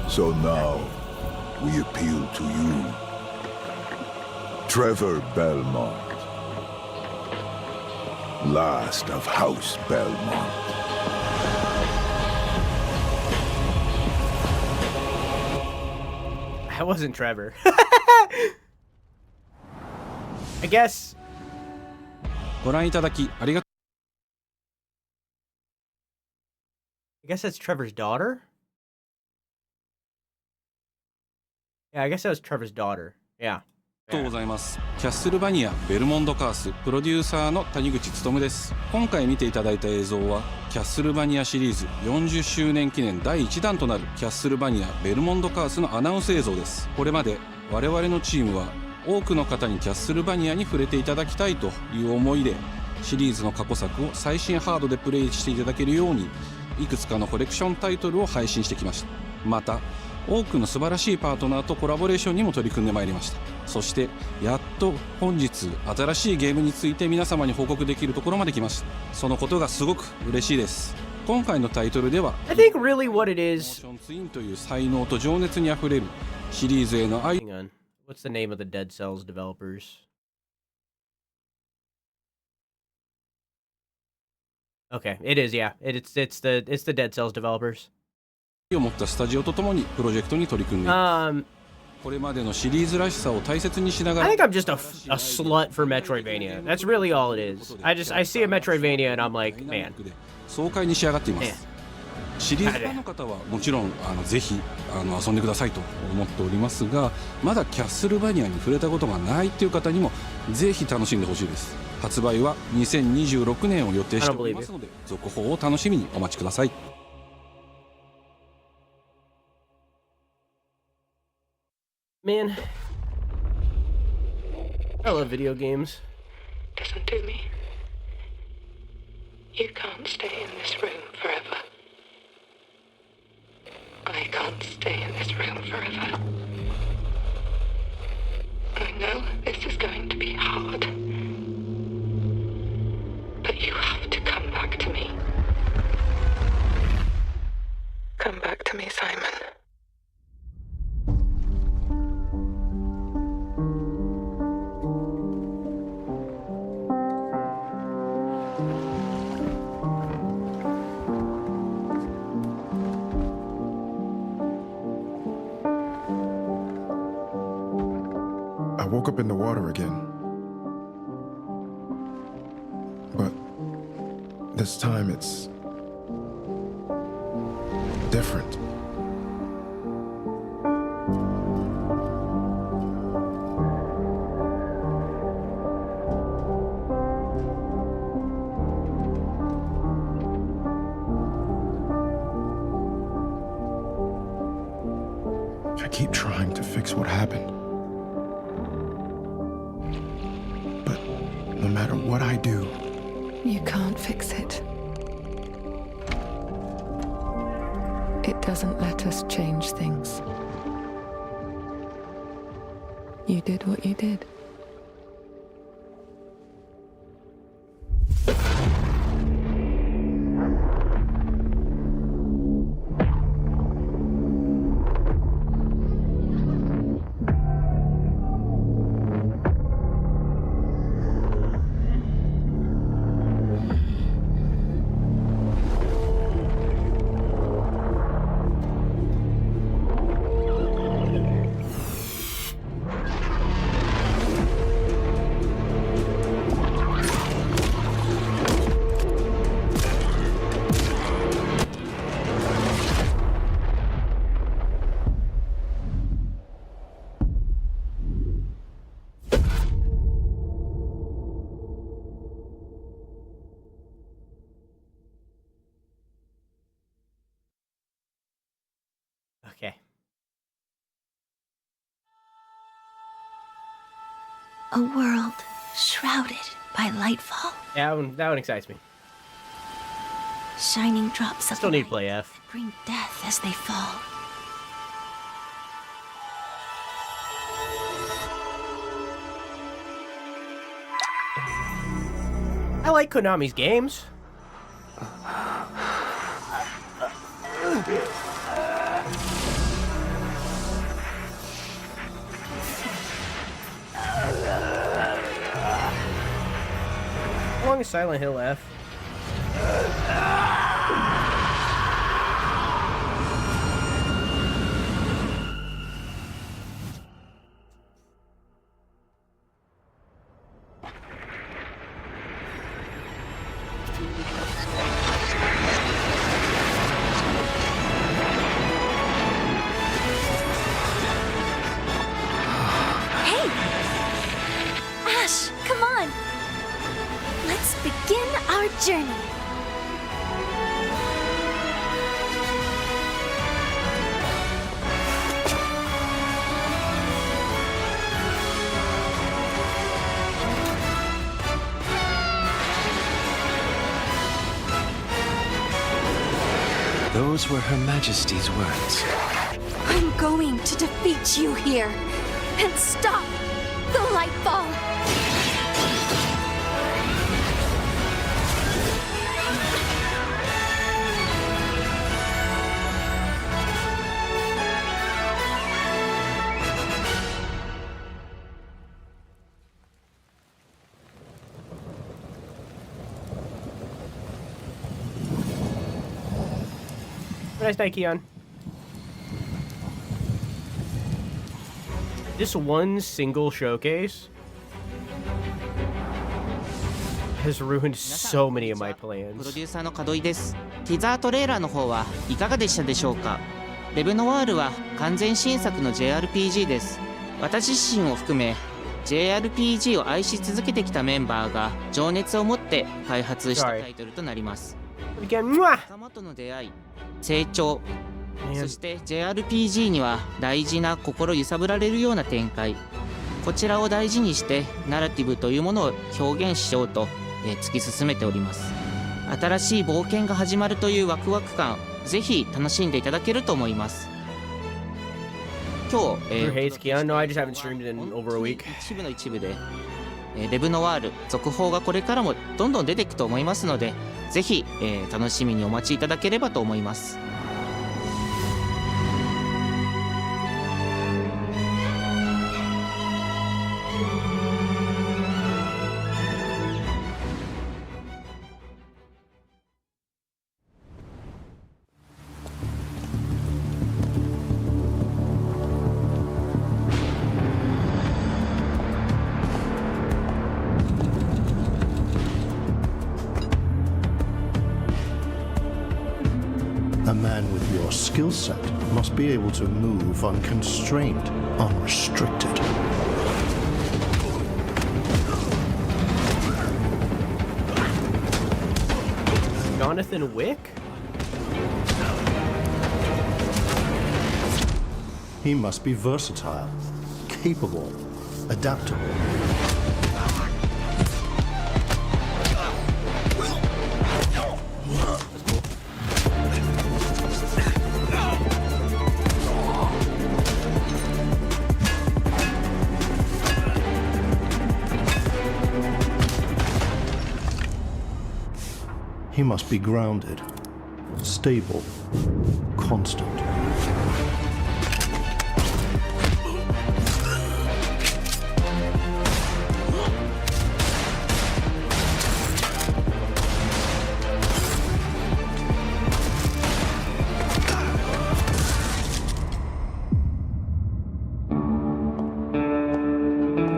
So now, we appeal to you, Trevor Belmont, last of House Belmont. That wasn't Trevor. I guess. ご覧いただきありがとう。 I guess that's Trevor's daughter? Yeah, I guess that was Trevor's daughter. Yeah. ありがとうございます。キャッスルバニアベルモンドカースプロデューサーの谷口勉です。今回見ていただいた映像はキャッスルバニアシリーズ40周年記念第1弾となるキャッスルバニアベルモンドカースのアナウンス映像です。これまで我々のチームは多くの方にキャッスルバニアに触れていただきたいという思いでシリーズの過去作を最新ハードでプレイしていただけるようにいくつかのコレクションタイトルを配信してきました。また多くの素晴らしいパートナーとコラボレーションにも取り組んでまいりました。そしてやっと本日新しいゲームについて皆様に報告できるところまで来ました。そのことがすごく嬉しいです。今回のタイトルでは I think really what it is ツインという才能と情熱にあふれるシリーズへの愛。 Hang on. What's the name of the Dead Cells developers? Okay, it is, yeah. It's the Dead Cells developers. を持ったスタジオとともにプロジェクトに取り組んでいます。これまでのシリーズらしさを大切にしながら I think I'm just a slut for Metroidvania. That's really all it is. I see a Metroidvania and I'm like, man. 爽快に仕上がっています。シリーズファンの方はもちろんぜひ遊んでくださいと思っておりますが、まだキャッスルバニアに触れたことがないという方にもぜひ楽しんでほしいです。発売は2026年を予定しておりますので、続報を楽しみにお待ちください。Man, I love video games. Listen to me. You can't stay in this room forever. I can't stay in this room forever. I know this is going to be hard. But you have to come back to me. Come back to me, Simon. I woke up in the water again. But this time it's different. I keep trying to fix what happened. But no matter what I do, You can't fix it. It doesn't let us change things. You did what you did. Okay. A world shrouded by lightfall. Yeah, that one excites me. Shining drops of Still need light to play F. bring death as they fall. I like Konami's games. How long is Silent Hill F? Hey! Ash, come on! Let's begin our journey. Those were Her Majesty's words. I'm going to defeat you here and stop the Lightfall. Nice night, Keon. This one single showcase has ruined so many of my プロ plans. デューサーの門井です。ティザートレーラーの方はいかがでしたでしょうか。レブノワールは完全新作の JRPG です。私自身を含め JRPG を愛し続けてきたメンバーが情熱を持って開発したタイトルとなります。仲間との出会い、成長、そして JRPG には大事な心揺さぶられるような展開、こちらを大事にしてナラティブというものを表現しようと、突き進めております。新しい冒険が始まるというワクワク感、ぜひ楽しんでいただけると思います。今日、Who hates Keon? No, I just haven't streamed in over a week. 一部の一部で、レブノワール続報がこれからもどんどん出ていくと思いますので、ぜひ、楽しみにお待ちいただければと思います。A man with your skill set must be able to move unconstrained, unrestricted. Jonathan Wick? He must be versatile, capable, adaptable. He must be grounded, stable, constant.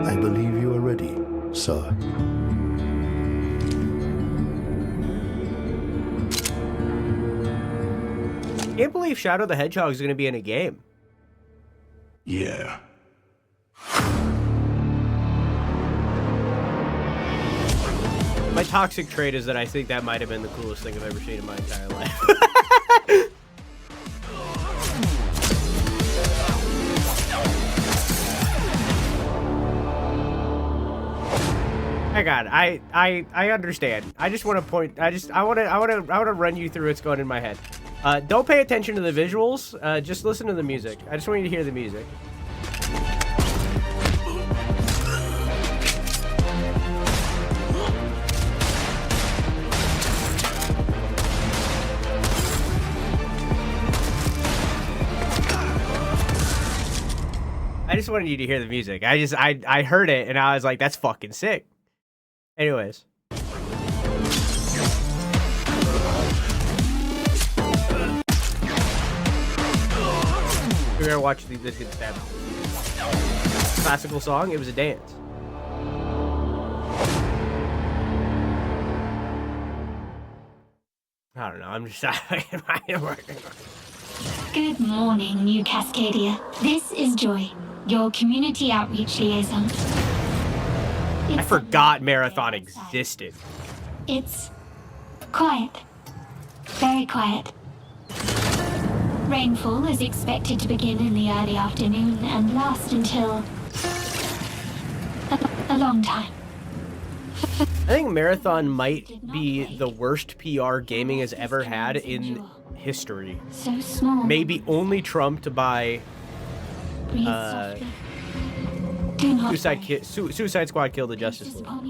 I believe you are ready, sir. Can't believe Shadow the Hedgehog is going to be in a game. Yeah. My toxic trait is that I think that might have been the coolest thing I've ever seen in my entire life. I understand. I just want to point. I want to run you through what's going in my head. Don't pay attention to the visuals. Just listen to the music. I just want you to hear the music. I just wanted you to hear the music. I heard it and I was like, that's fucking sick. Anyways. We're gonna watch this get stabbed. Classical song, it was a dance. I don't know, I'm just Good morning, New Cascadia. This is Joy, your community outreach liaison. I forgot Marathon existed. It's quiet. Very quiet. Rainfall is expected to begin in the early afternoon and last until a long time. I think Marathon might be the worst PR gaming has ever had in history. So small. Maybe only trumped by Suicide Squad killed the Justice League. And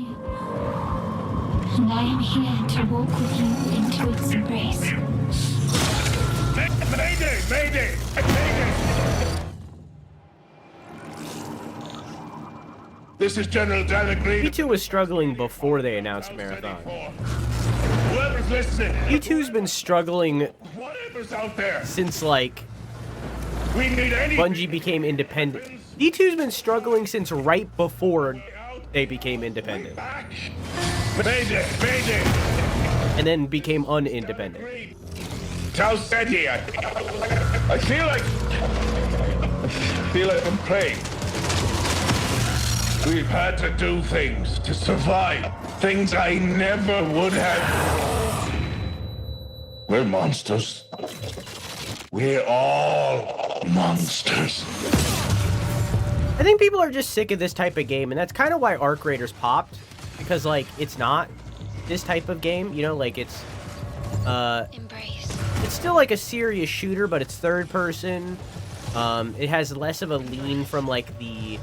I am here to walk with you into its embrace. Mayday! Mayday! Mayday! This is General Dan Green. E2 was struggling before they announced Marathon. Whoever's listening. E2's been struggling Whatever's out there. Since like We need any Bungie became independent. E2's been struggling since right before they became independent. Mayday! Mayday! And then became unindependent. Tau said here. I feel like I'm praying. We've had to do things to survive. Things I never would have. We're monsters. We're all monsters. I think people are just sick of this type of game, and that's kind of why Arc Raiders popped. Because, like, it's not this type of game, you know, like, it's, it's still, like, a serious shooter, but it's third person. It has less of a lean from, like, the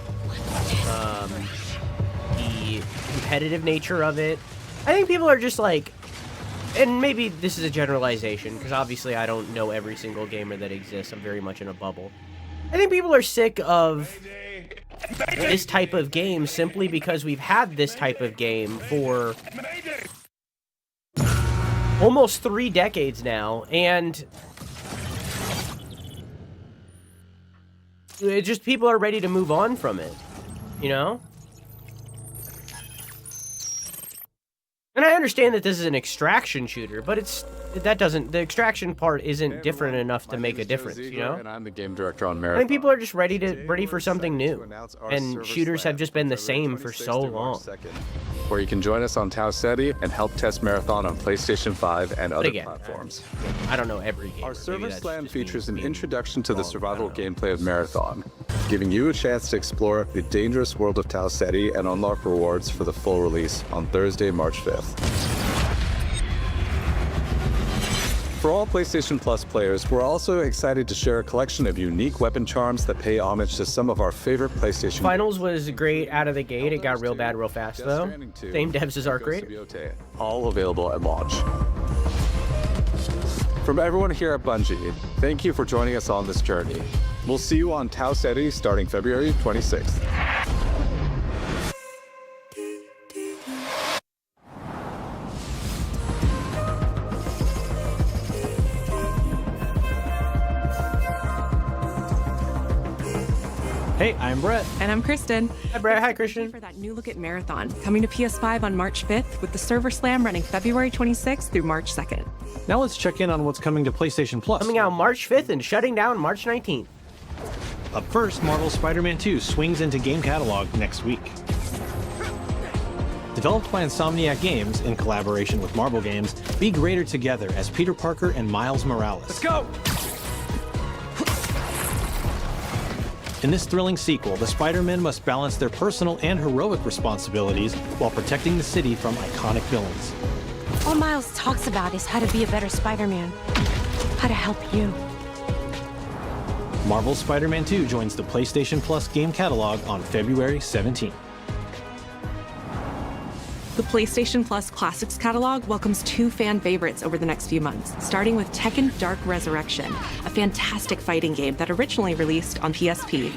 competitive nature of it. I think people are just, like, and maybe this is a generalization, because obviously I don't know every single gamer that exists. I'm very much in a bubble. I think people are sick of this type of game simply because we've had this type of game for almost 3 decades now, and it just people are ready to move on from it, you know? And I understand that this is an extraction shooter, but the extraction part isn't different enough to make a difference, you know? And I'm the game director on Marathon. I think people are just ready for something new, and shooters have just been the same for so long. where you can join us on Tau Ceti and help test Marathon on PlayStation 5 and other platforms. I don't know every game. Our Server Slam features an introduction to the survival gameplay of Marathon, giving you a chance to explore the dangerous world of Tau Ceti and unlock rewards for the full release on Thursday, March 5th. For all PlayStation Plus players, we're also excited to share a collection of unique weapon charms that pay homage to some of our favorite PlayStation Finals was great out of the gate. It got real bad real fast, though. Same devs as Arc Raid. All available at launch. From everyone here at Bungie, thank you for joining us on this journey. We'll see you on Tau Ceti starting February 26th. Hey, I'm Brett. And I'm Kristen. Hi, Brett. Hi, Christian. For that new look at Marathon, coming to PS5 on March 5th, with the Server Slam running February 26th through March 2nd. Now let's check in on what's coming to PlayStation Plus. Coming out March 5th and shutting down March 19th. Up first, Marvel's Spider-Man 2 swings into game catalog next week. Developed by Insomniac Games in collaboration with Marvel Games, be greater together as Peter Parker and Miles Morales. Let's go! In this thrilling sequel, the Spider-Men must balance their personal and heroic responsibilities while protecting the city from iconic villains. All Miles talks about is how to be a better Spider-Man. How to help you. Marvel's Spider-Man 2 joins the PlayStation Plus game catalog on February 17th. The PlayStation Plus Classics catalog welcomes 2 fan favorites over the next few months, starting with Tekken Dark Resurrection, a fantastic fighting game that originally released on PSP.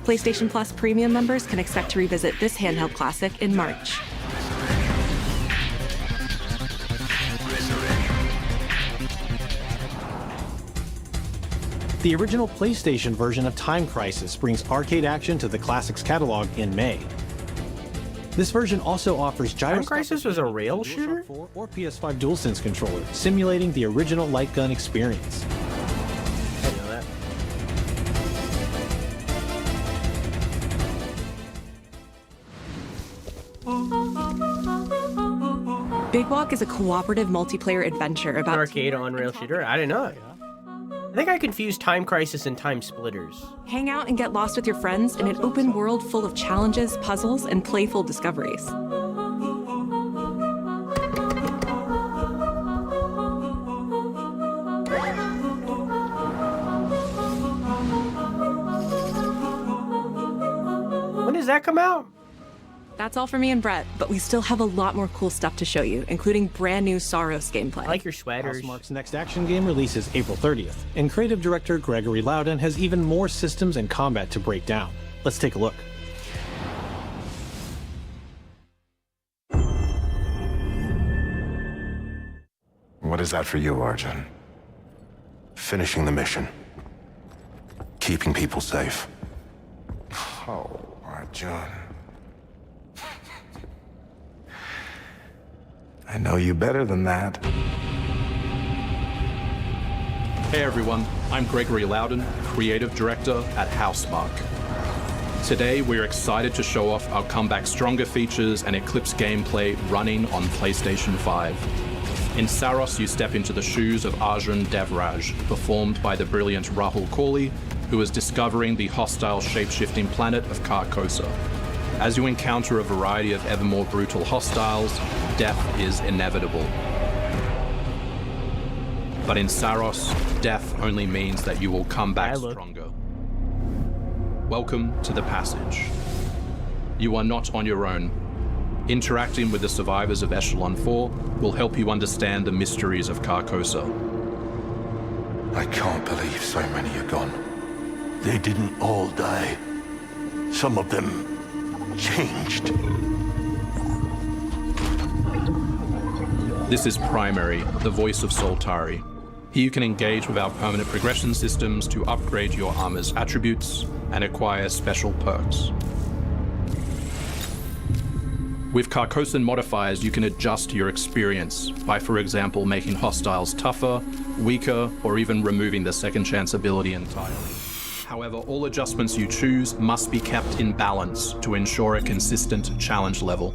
PlayStation Plus Premium members can expect to revisit this handheld classic in March. The original PlayStation version of Time Crisis brings arcade action to the Classics catalog in May. This version also offers Time Crisis was a rail shooter? Or PS5 DualSense controller, simulating the original light gun experience. I didn't know that. Big Walk is a cooperative multiplayer adventure about... An arcade on-rail shooter? I didn't know it. I think I confused Time Crisis and Time Splitters. Hang out and get lost with your friends in an open world full of challenges, puzzles, and playful discoveries. When does that come out? That's all for me and Brett, but we still have a lot more cool stuff to show you, including brand new Saros gameplay. I like your sweaters. Housemarque's next action game releases April 30th, and creative director Gregory Loudon has even more systems and combat to break down. Let's take a look. What is that for you, Arjun? Finishing the mission. Keeping people safe. Oh, Arjun. I know you better than that. Hey everyone, I'm Gregory Loudon, Creative Director at Housemarque. Today we're excited to show off our Comeback Stronger features and Eclipse gameplay running on PlayStation 5. In Saros, you step into the shoes of Arjun Devraj, performed by the brilliant Rahul Kohli, who is discovering the hostile shape-shifting planet of Carcosa. As you encounter a variety of ever more brutal hostiles, death is inevitable. But in Saros, death only means that you will come back stronger. Welcome to the Passage. You are not on your own. Interacting with the survivors of Echelon 4 will help you understand the mysteries of Carcosa. I can't believe so many are gone. They didn't all die. Some of them changed. This is Primary, the voice of Soltari. Here you can engage with our permanent progression systems to upgrade your armor's attributes and acquire special perks. With Carcosan modifiers, you can adjust your experience by, for example, making hostiles tougher, weaker, or even removing the second chance ability entirely. However, all adjustments you choose must be kept in balance to ensure a consistent challenge level.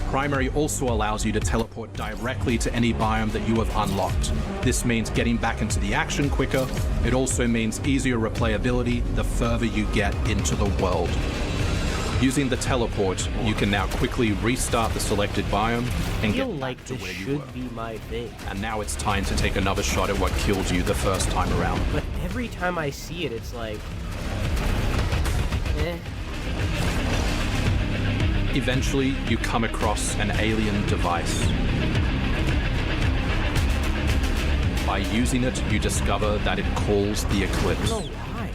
Primary also allows you to teleport directly to any biome that you have unlocked. This means getting back into the action quicker. It also means easier replayability the further you get into the world. Using the teleport, you can now quickly restart the selected biome and get back to where you were. Be my thing. And now it's time to take another shot at what killed you the first time around. But every time I see it, it's like, Eventually, you come across an alien device. By using it, you discover that it calls the Eclipse. I don't know why.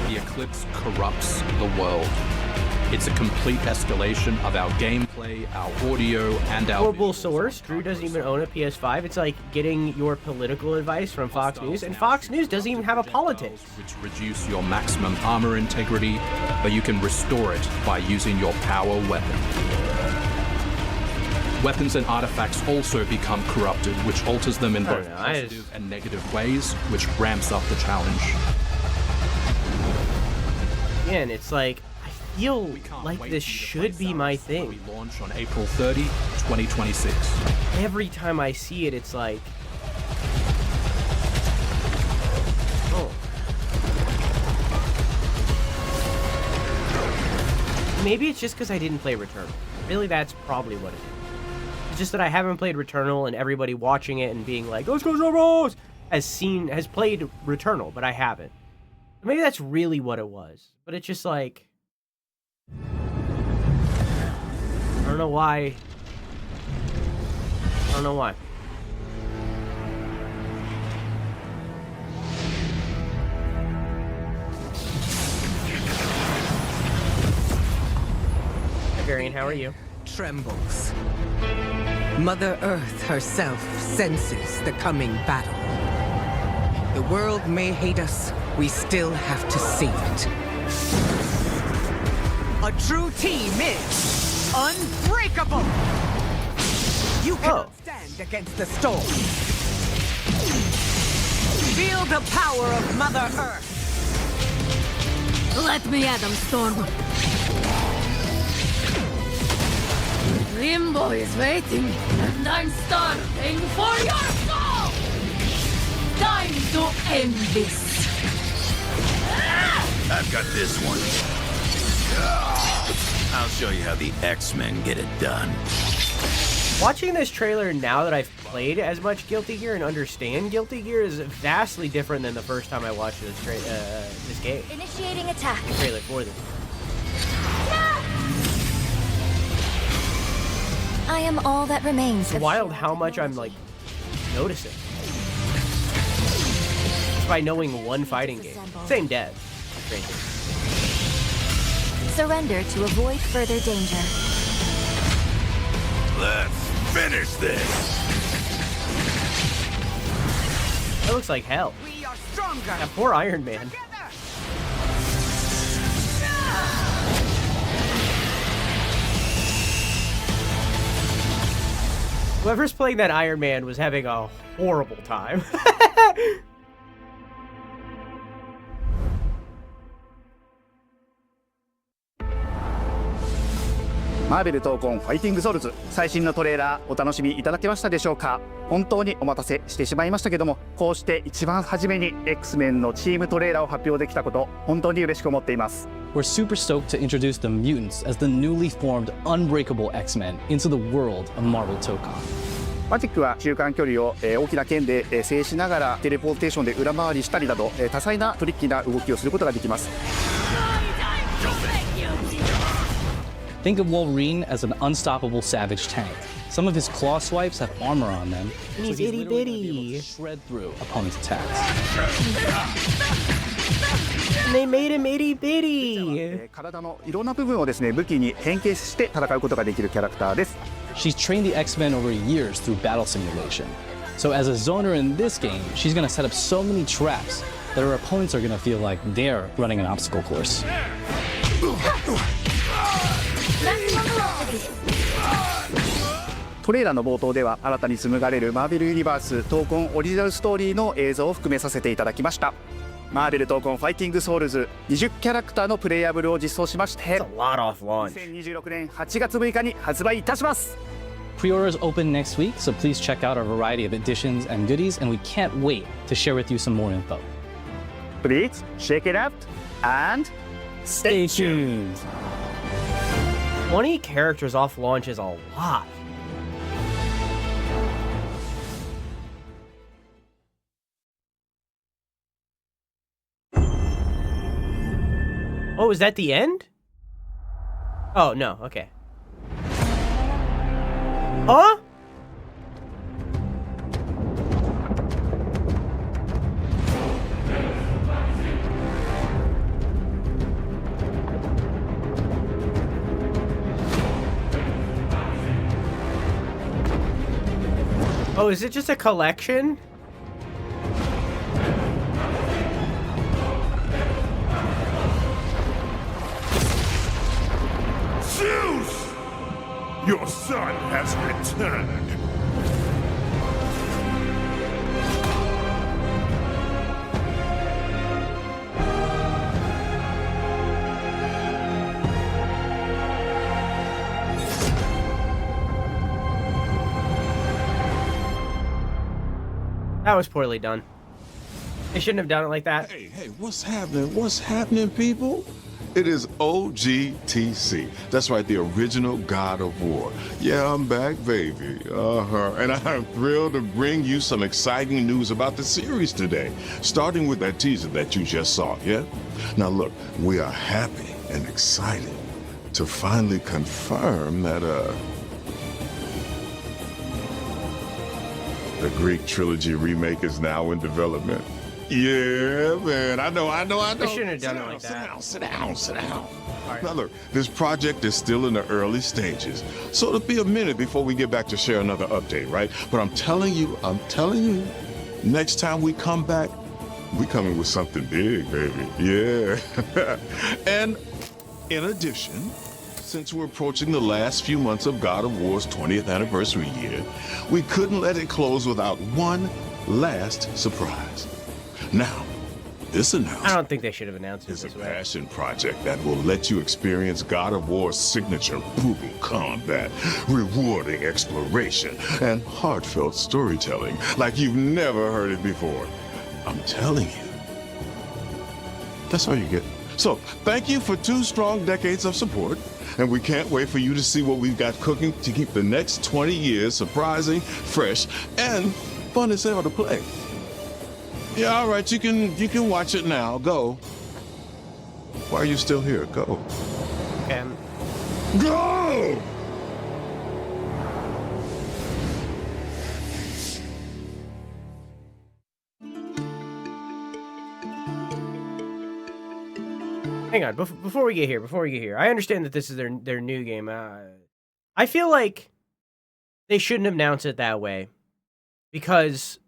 The Eclipse corrupts the world. It's a complete escalation of our gameplay, our audio, and our Horrible source. Drew doesn't even own a PS5. It's like getting your political advice from Fox News, and Fox News doesn't even have a politics. which reduce your maximum armor integrity, but you can restore it by using your power weapon. Weapons and artifacts also become corrupted, which alters them in both positive and negative ways, which ramps up the challenge. Again, it's like, I feel like this should be my thing. We launch on April 30, 2026. Every time I see it, it's like, oh. Maybe it's just because I didn't play Returnal. Really, that's probably what it is. It's just that I haven't played Returnal, and everybody watching it and being like, "Let's go, Zorros!" has played Returnal, but I haven't. Maybe that's really what it was. But it's just like, I don't know why. I don't know why. Varian, how are you? Trembles. Mother Earth herself senses the coming battle. The world may hate us, we still have to save it. A true team is unbreakable! You cannot stand against the storm. Feel the power of Mother Earth! Let me at them, Storm. Limbo is waiting, and I'm starving for your soul! Time to end this! I've got this one. I'll show you how the X-Men get it done. Watching this trailer now that I've played as much Guilty Gear and understand Guilty Gear is vastly different than the first time I watched this game. Initiating attack. The trailer for this. I am all that remains. It's wild how much I'm like noticing. Just by knowing one fighting game. Same dev. Surrender to avoid further danger. Let's finish this. That looks like hell. We are stronger. That poor Iron Man. Whoever's playing that Iron Man was having a horrible time. マーベル闘魂ファイティングソウルズ最新のトレーラーお楽しみいただけましたでしょうか。本当にお待たせしてしまいましたけども、こうして一番初めに X-Men のチームトレーラーを発表できたこと本当に嬉しく思っています。 We're super stoked to introduce the mutants as the newly formed unbreakable X-Men into the world of Marvel Tokon. マジックは中間距離を大きな剣で制しながらテレポーテーションで裏回りしたりなど多彩なトリッキーな動きをすることができます。 Think of Wolverine as an unstoppable savage tank. Some of his claw swipes have armor on them, and he's itty bitty. Shred through opponents' attacks. And they made him itty bitty. 体のいろんな部分をですね武器に変形して戦うことができるキャラクターです。 She's trained the X-Men over years through battle simulation. So as a zoner in this game, she's gonna set up so many traps that her opponents are gonna feel like they're running an obstacle course. トレーラーの冒頭では新たに紡がれるマーベルユニバース闘魂オリジナルストーリーの映像を含めさせていただきました。マーベル闘魂ファイティングソウルズ20キャラクターのプレイヤブルを実装しまして、2026年8月6日に発売いたします。Pre-orders open next week, so please check out our variety of editions and goodies, and we can't wait to share with you some more info. Please check it out and stay tuned. 20 characters off launch is a lot. Oh, is that the end? Oh, no, okay. Huh? Oh, is it just a collection? Zeus! Your son has returned. That was poorly done. They shouldn't have done it like that. Hey, what's happening? What's happening, people? It is OGTC. That's right, the original God of War. Yeah, I'm back, baby. And I'm thrilled to bring you some exciting news about the series today, starting with that teaser that you just saw, yeah? Now look, we are happy and excited to finally confirm that, the Greek trilogy remake is now in development. Yeah, man, I know. They shouldn't have done it like that. Sit down. Now look, this project is still in the early stages, so it'll be a minute before we get back to share another update, right? But I'm telling you, next time we come back, we coming with something big, baby. Yeah. And in addition, since we're approaching the last few months of God of War's 20th anniversary year, we couldn't let it close without one last surprise. Now, this announcement, I don't think they should have announced it this way. passion project that will let you experience God of War's signature brutal combat, rewarding exploration, and heartfelt storytelling like you've never heard it before. I'm telling you, that's all you get. So, thank you for 2 strong decades of support, and we can't wait for you to see what we've got cooking to keep the next 20 years surprising, fresh, and fun as hell to play. Yeah, all right, you can watch it now. Go. Why are you still here? Go. Go! Hang on, before we get here, I understand that this is their new game. I feel like they shouldn't have announced it that way, because,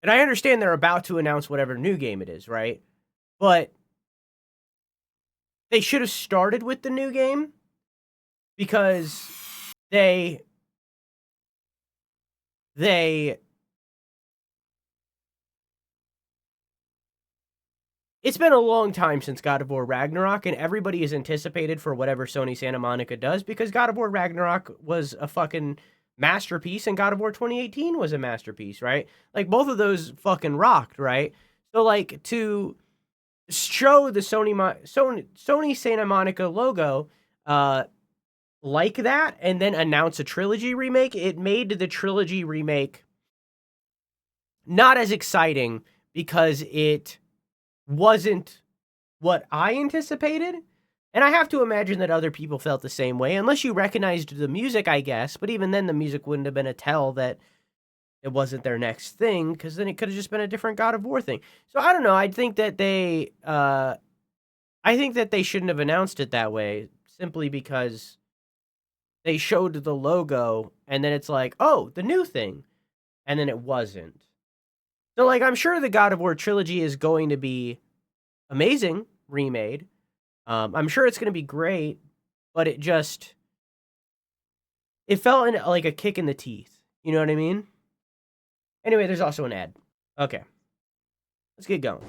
and I understand they're about to announce whatever new game it is, right? But they should have started with the new game, because they it's been a long time since God of War Ragnarok, and everybody is anticipated for whatever Sony Santa Monica does, because God of War Ragnarok was a fucking masterpiece, and God of War 2018 was a masterpiece, right? Like, both of those fucking rocked, right? So, like, to show the Sony Santa Monica logo like that, and then announce a trilogy remake, it made the trilogy remake not as exciting, because it wasn't what I anticipated. And I have to imagine that other people felt the same way, unless you recognized the music, I guess. But even then, the music wouldn't have been a tell that it wasn't their next thing, because then it could have just been a different God of War thing. So I don't know. I think that they shouldn't have announced it that way, simply because they showed the logo, and then it's like, oh, the new thing, and then it wasn't. So, like, I'm sure the God of War trilogy is going to be amazing, remade. I'm sure it's going to be great, but it felt like a kick in the teeth. You know what I mean? Anyway, there's also an ad. Okay. Let's get going.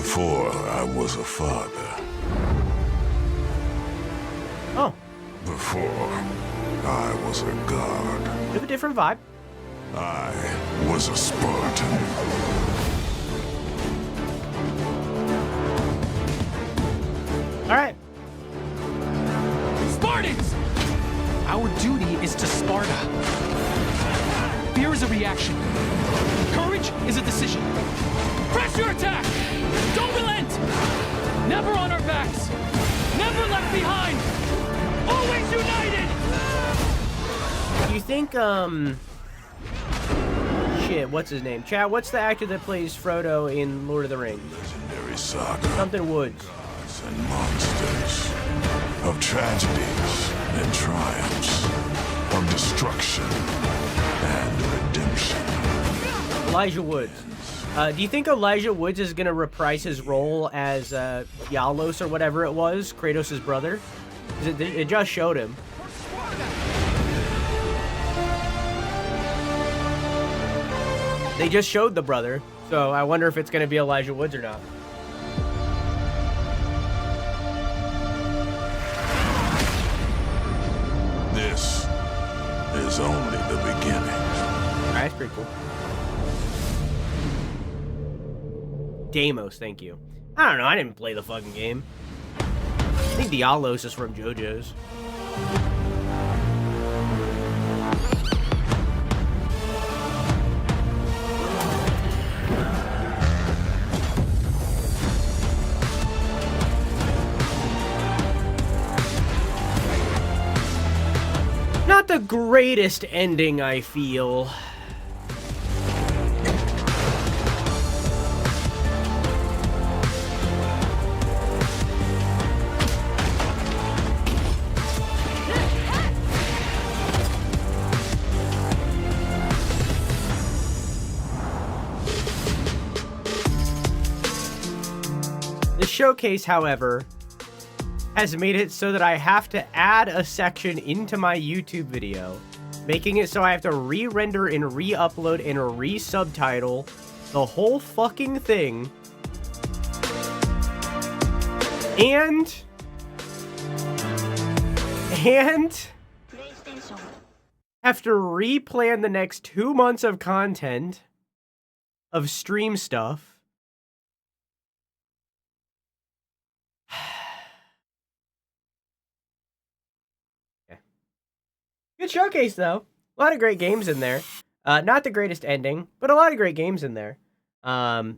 Before I was a father. Oh. Before I was a god. You have a different vibe. I was a Spartan. All right. Spartans! Our duty is to Sparta. Fear is a reaction. Courage is a decision. Press your attack! Don't relent! Never on our backs! Never left behind! Always united! You think, shit, what's his name? Chad, what's the actor that plays Frodo in Lord of the Rings? Legendary saga. Something Woods. And monsters. Of tragedies and triumphs. Of destruction and redemption. Elijah Woods. Do you think Elijah Woods is going to reprise his role as Yalos or whatever it was, Kratos' brother? It just showed him. They just showed the brother, so I wonder if it's going to be Elijah Woods or not. This is only the beginning. That's pretty cool. Deimos, thank you. I don't know, I didn't play the fucking game. I think Dialos is from JoJo's. Not the greatest ending, I feel. The showcase, however, has made it so that I have to add a section into my YouTube video, making it so I have to re-render and re-upload and re-subtitle the whole fucking thing. And have to replan the next 2 months of content of stream stuff. Good showcase, though. A lot of great games in there. Not the greatest ending, but a lot of great games in there. A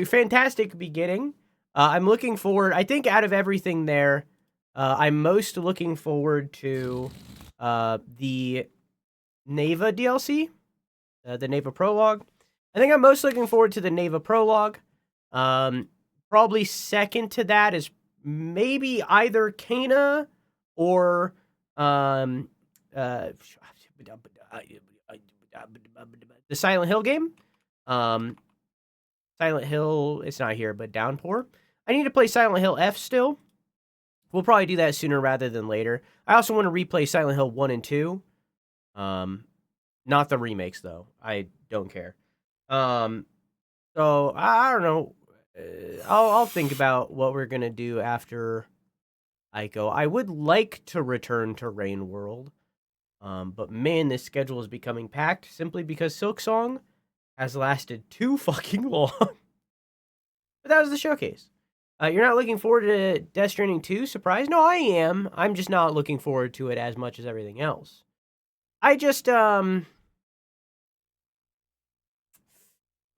fantastic beginning. I'm looking forward. I think out of everything there, I'm most looking forward to the Neva DLC, the Neva Prologue. I think I'm most looking forward to the Neva Prologue. Probably second to that is maybe either Kana or the Silent Hill game. Silent Hill, it's not here, but Downpour. I need to play Silent Hill F still. We'll probably do that sooner rather than later. I also want to replay Silent Hill 1 and 2. Not the remakes, though. I don't care. So, I don't know. I'll think about what we're going to do after Ico. I would like to return to Rain World, but man, this schedule is becoming packed simply because Silksong has lasted too fucking long. But that was the showcase. You're not looking forward to Death Stranding 2? Surprise? No, I am. I'm just not looking forward to it as much as everything else. I just, the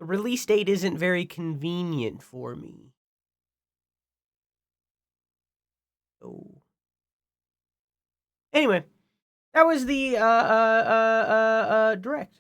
release date isn't very convenient for me. Oh. Anyway, that was the Direct.